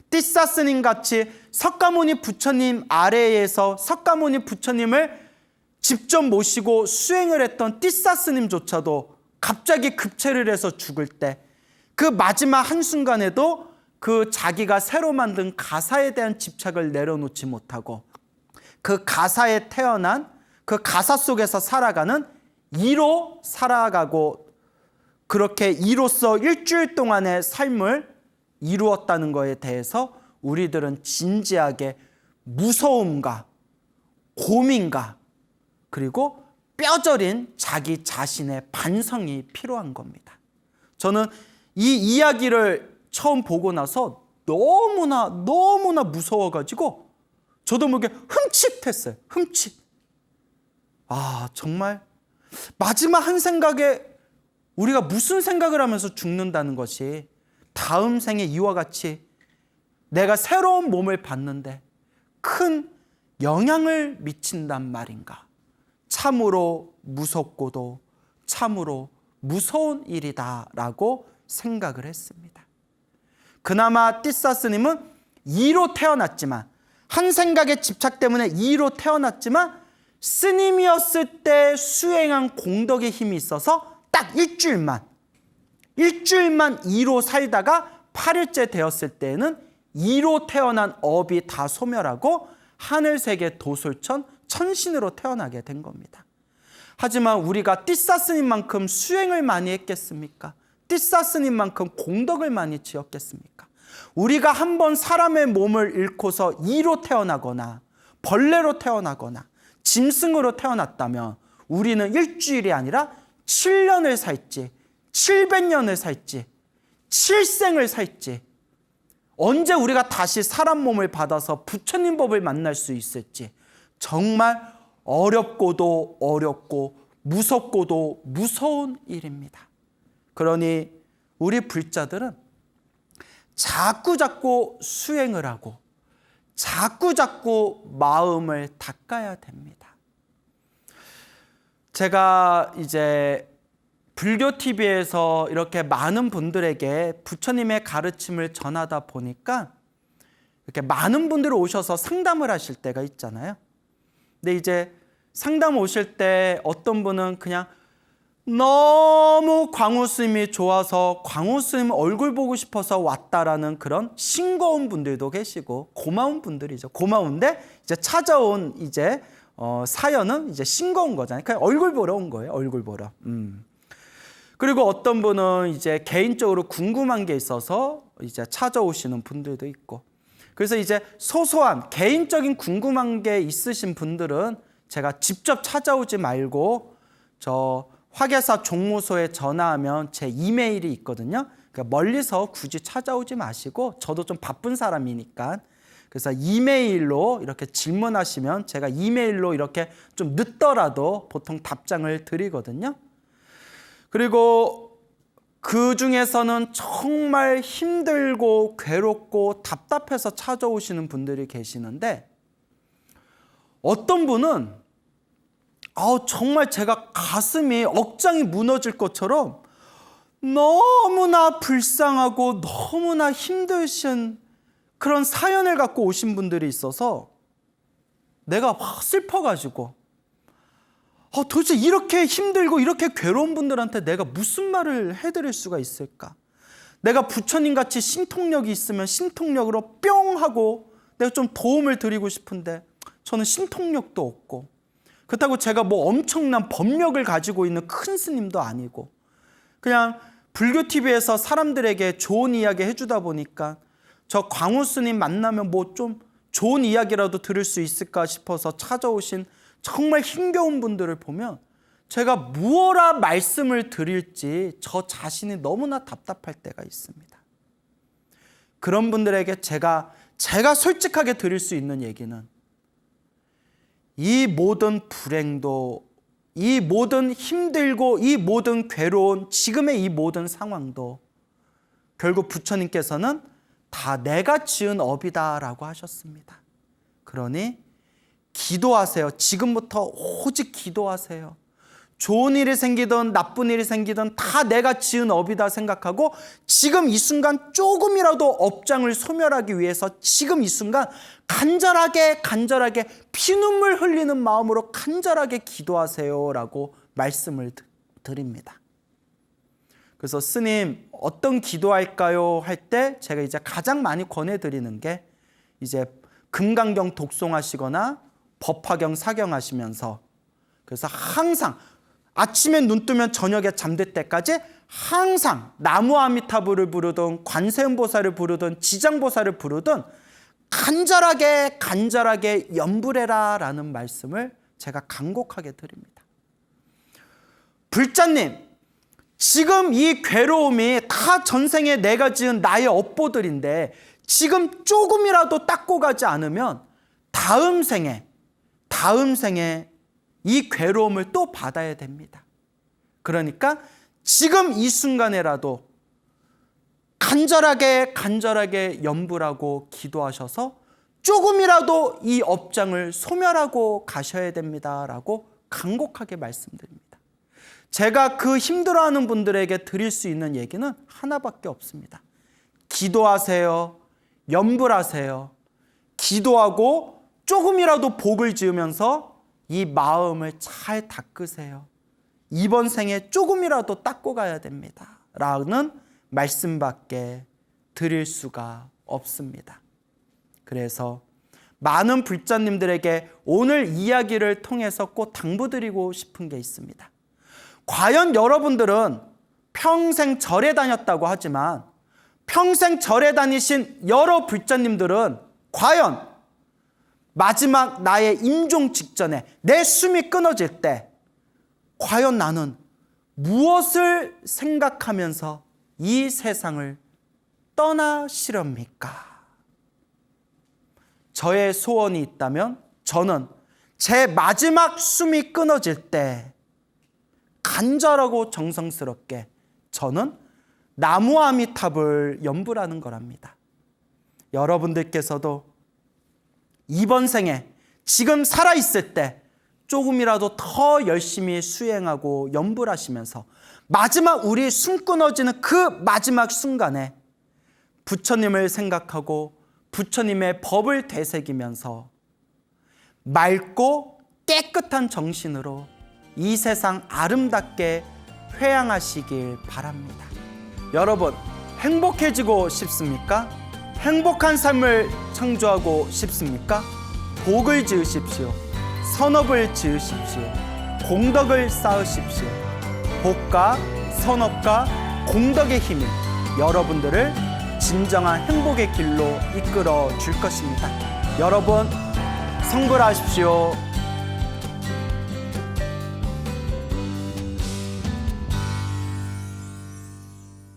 A: 띠싸 스님 같이 석가모니 부처님 아래에서 석가모니 부처님을 직접 모시고 수행을 했던 띠싸 스님조차도 갑자기 급체를 해서 죽을 때 그 마지막 한순간에도 그 자기가 새로 만든 가사에 대한 집착을 내려놓지 못하고 그 가사에 태어난 그 가사 속에서 살아가는 이로 살아가고 그렇게 이로써 일주일 동안의 삶을 이루었다는 것에 대해서 우리들은 진지하게 무서움과 고민과 그리고 뼈저린 자기 자신의 반성이 필요한 겁니다. 저는 이 이야기를 처음 보고 나서 너무나 무서워가지고 저도 모르게 흠칫했어요. 정말 마지막 한 생각에 우리가 무슨 생각을 하면서 죽는다는 것이 다음 생에 이와 같이 내가 새로운 몸을 받는데 큰 영향을 미친단 말인가. 참으로 무섭고도 참으로 무서운 일이다라고 생각을 했습니다. 그나마 띠싸 스님은 이로 태어났지만 한 생각의 집착 때문에 이로 태어났지만 스님이었을 때 수행한 공덕의 힘이 있어서 딱 일주일만 이로 살다가 8일째 되었을 때에는 이로 태어난 업이 다 소멸하고 하늘세계 도솔천 천신으로 태어나게 된 겁니다. 하지만 우리가 띠싸 스님만큼 수행을 많이 했겠습니까? 띠싸 스님만큼 공덕을 많이 지었겠습니까? 우리가 한번 사람의 몸을 잃고서 이로 태어나거나 벌레로 태어나거나 짐승으로 태어났다면 우리는 일주일이 아니라 7년을 살지 700년을 살지 7생을 살지 언제 우리가 다시 사람 몸을 받아서 부처님 법을 만날 수 있을지 정말 어렵고도 어렵고 무섭고도 무서운 일입니다. 그러니 우리 불자들은 자꾸 수행을 하고 자꾸 마음을 닦아야 됩니다. 제가 이제 불교 TV에서 이렇게 많은 분들에게 부처님의 가르침을 전하다 보니까 이렇게 많은 분들이 오셔서 상담을 하실 때가 있잖아요. 근데 이제 상담 오실 때 어떤 분은 그냥 너무 광우 스님이 좋아서 광우 스님 얼굴 보고 싶어서 왔다라는 그런 싱거운 분들도 계시고, 고마운 분들이죠. 고마운데 이제 찾아온 이제 사연은 이제 싱거운 거잖아요. 그냥 얼굴 보러 온 거예요. 얼굴 보러. 그리고 어떤 분은 이제 개인적으로 궁금한 게 있어서 이제 찾아오시는 분들도 있고. 그래서 이제 소소한 개인적인 궁금한 게 있으신 분들은 제가 직접 찾아오지 말고 저 화계사 종무소에 전화하면 제 이메일이 있거든요. 그러니까 멀리서 굳이 찾아오지 마시고, 저도 좀 바쁜 사람이니까, 그래서 이메일로 이렇게 질문하시면 제가 이메일로 이렇게 좀 늦더라도 보통 답장을 드리거든요. 그리고 그 중에서는 정말 힘들고 괴롭고 답답해서 찾아오시는 분들이 계시는데, 어떤 분은 정말 제가 가슴이 억장이 무너질 것처럼 너무나 불쌍하고 너무나 힘드신 그런 사연을 갖고 오신 분들이 있어서 내가 막 슬퍼가지고 도대체 이렇게 힘들고 이렇게 괴로운 분들한테 내가 무슨 말을 해드릴 수가 있을까? 내가 부처님같이 신통력이 있으면 신통력으로 뿅 하고 내가 좀 도움을 드리고 싶은데 저는 신통력도 없고, 그렇다고 제가 뭐 엄청난 법력을 가지고 있는 큰 스님도 아니고, 그냥 불교 TV에서 사람들에게 좋은 이야기 해주다 보니까 저 광우 스님 만나면 뭐 좀 좋은 이야기라도 들을 수 있을까 싶어서 찾아오신 정말 힘겨운 분들을 보면 제가 무엇라 말씀을 드릴지 저 자신이 너무나 답답할 때가 있습니다. 그런 분들에게 제가 솔직하게 드릴 수 있는 얘기는, 이 모든 불행도, 이 모든 힘들고 이 모든 괴로운 지금의 이 모든 상황도 결국 부처님께서는 다 내가 지은 업이다라고 하셨습니다. 그러니 기도하세요. 지금부터 오직 기도하세요. 좋은 일이 생기든 나쁜 일이 생기든 다 내가 지은 업이다 생각하고, 지금 이 순간 조금이라도 업장을 소멸하기 위해서 지금 이 순간 간절하게 피눈물 흘리는 마음으로 간절하게 기도하세요라고 말씀을 드립니다. 그래서 스님 어떤 기도할까요? 할 때 제가 이제 가장 많이 권해드리는 게, 이제 금강경 독송하시거나 법화경 사경하시면서, 그래서 항상 아침에 눈 뜨면 저녁에 잠들 때까지 항상 나무 아미타불을 부르든 관세음보살을 부르든 지장보살을 부르든 간절하게 염불해라 라는 말씀을 제가 간곡하게 드립니다. 불자님, 지금 이 괴로움이 다 전생에 내가 지은 나의 업보들인데 지금 조금이라도 닦고 가지 않으면 다음 생에 이 괴로움을 또 받아야 됩니다. 그러니까 지금 이 순간에라도 간절하게 염불하고 기도하셔서 조금이라도 이 업장을 소멸하고 가셔야 됩니다라고 간곡하게 말씀드립니다. 제가 그 힘들어하는 분들에게 드릴 수 있는 얘기는 하나밖에 없습니다. 기도하세요. 염불하세요. 기도하고 조금이라도 복을 지으면서 이 마음을 잘 닦으세요. 이번 생에 조금이라도 닦고 가야 됩니다 라는 말씀밖에 드릴 수가 없습니다. 그래서 많은 불자님들에게 오늘 이야기를 통해서 꼭 당부드리고 싶은 게 있습니다. 과연 여러분들은 평생 절에 다녔다고 하지만 평생 절에 다니신 여러 불자님들은 과연 마지막 나의 임종 직전에 내 숨이 끊어질 때 과연 나는 무엇을 생각하면서 이 세상을 떠나시렵니까? 저의 소원이 있다면 저는 제 마지막 숨이 끊어질 때 간절하고 정성스럽게 저는 나무 아미탑을 염불하는 거랍니다. 여러분들께서도 이번 생에 지금 살아있을 때 조금이라도 더 열심히 수행하고 염불하시면서 마지막 우리 숨 끊어지는 그 마지막 순간에 부처님을 생각하고 부처님의 법을 되새기면서 맑고 깨끗한 정신으로 이 세상 아름답게 회양하시길 바랍니다. 여러분, 행복해지고 싶습니까? 행복한 삶을 창조하고 싶습니까? 복을 지으십시오. 선업을 지으십시오. 공덕을 쌓으십시오. 복과 선업과 공덕의 힘이 여러분들을 진정한 행복의 길로 이끌어 줄 것입니다. 여러분, 성불하십시오.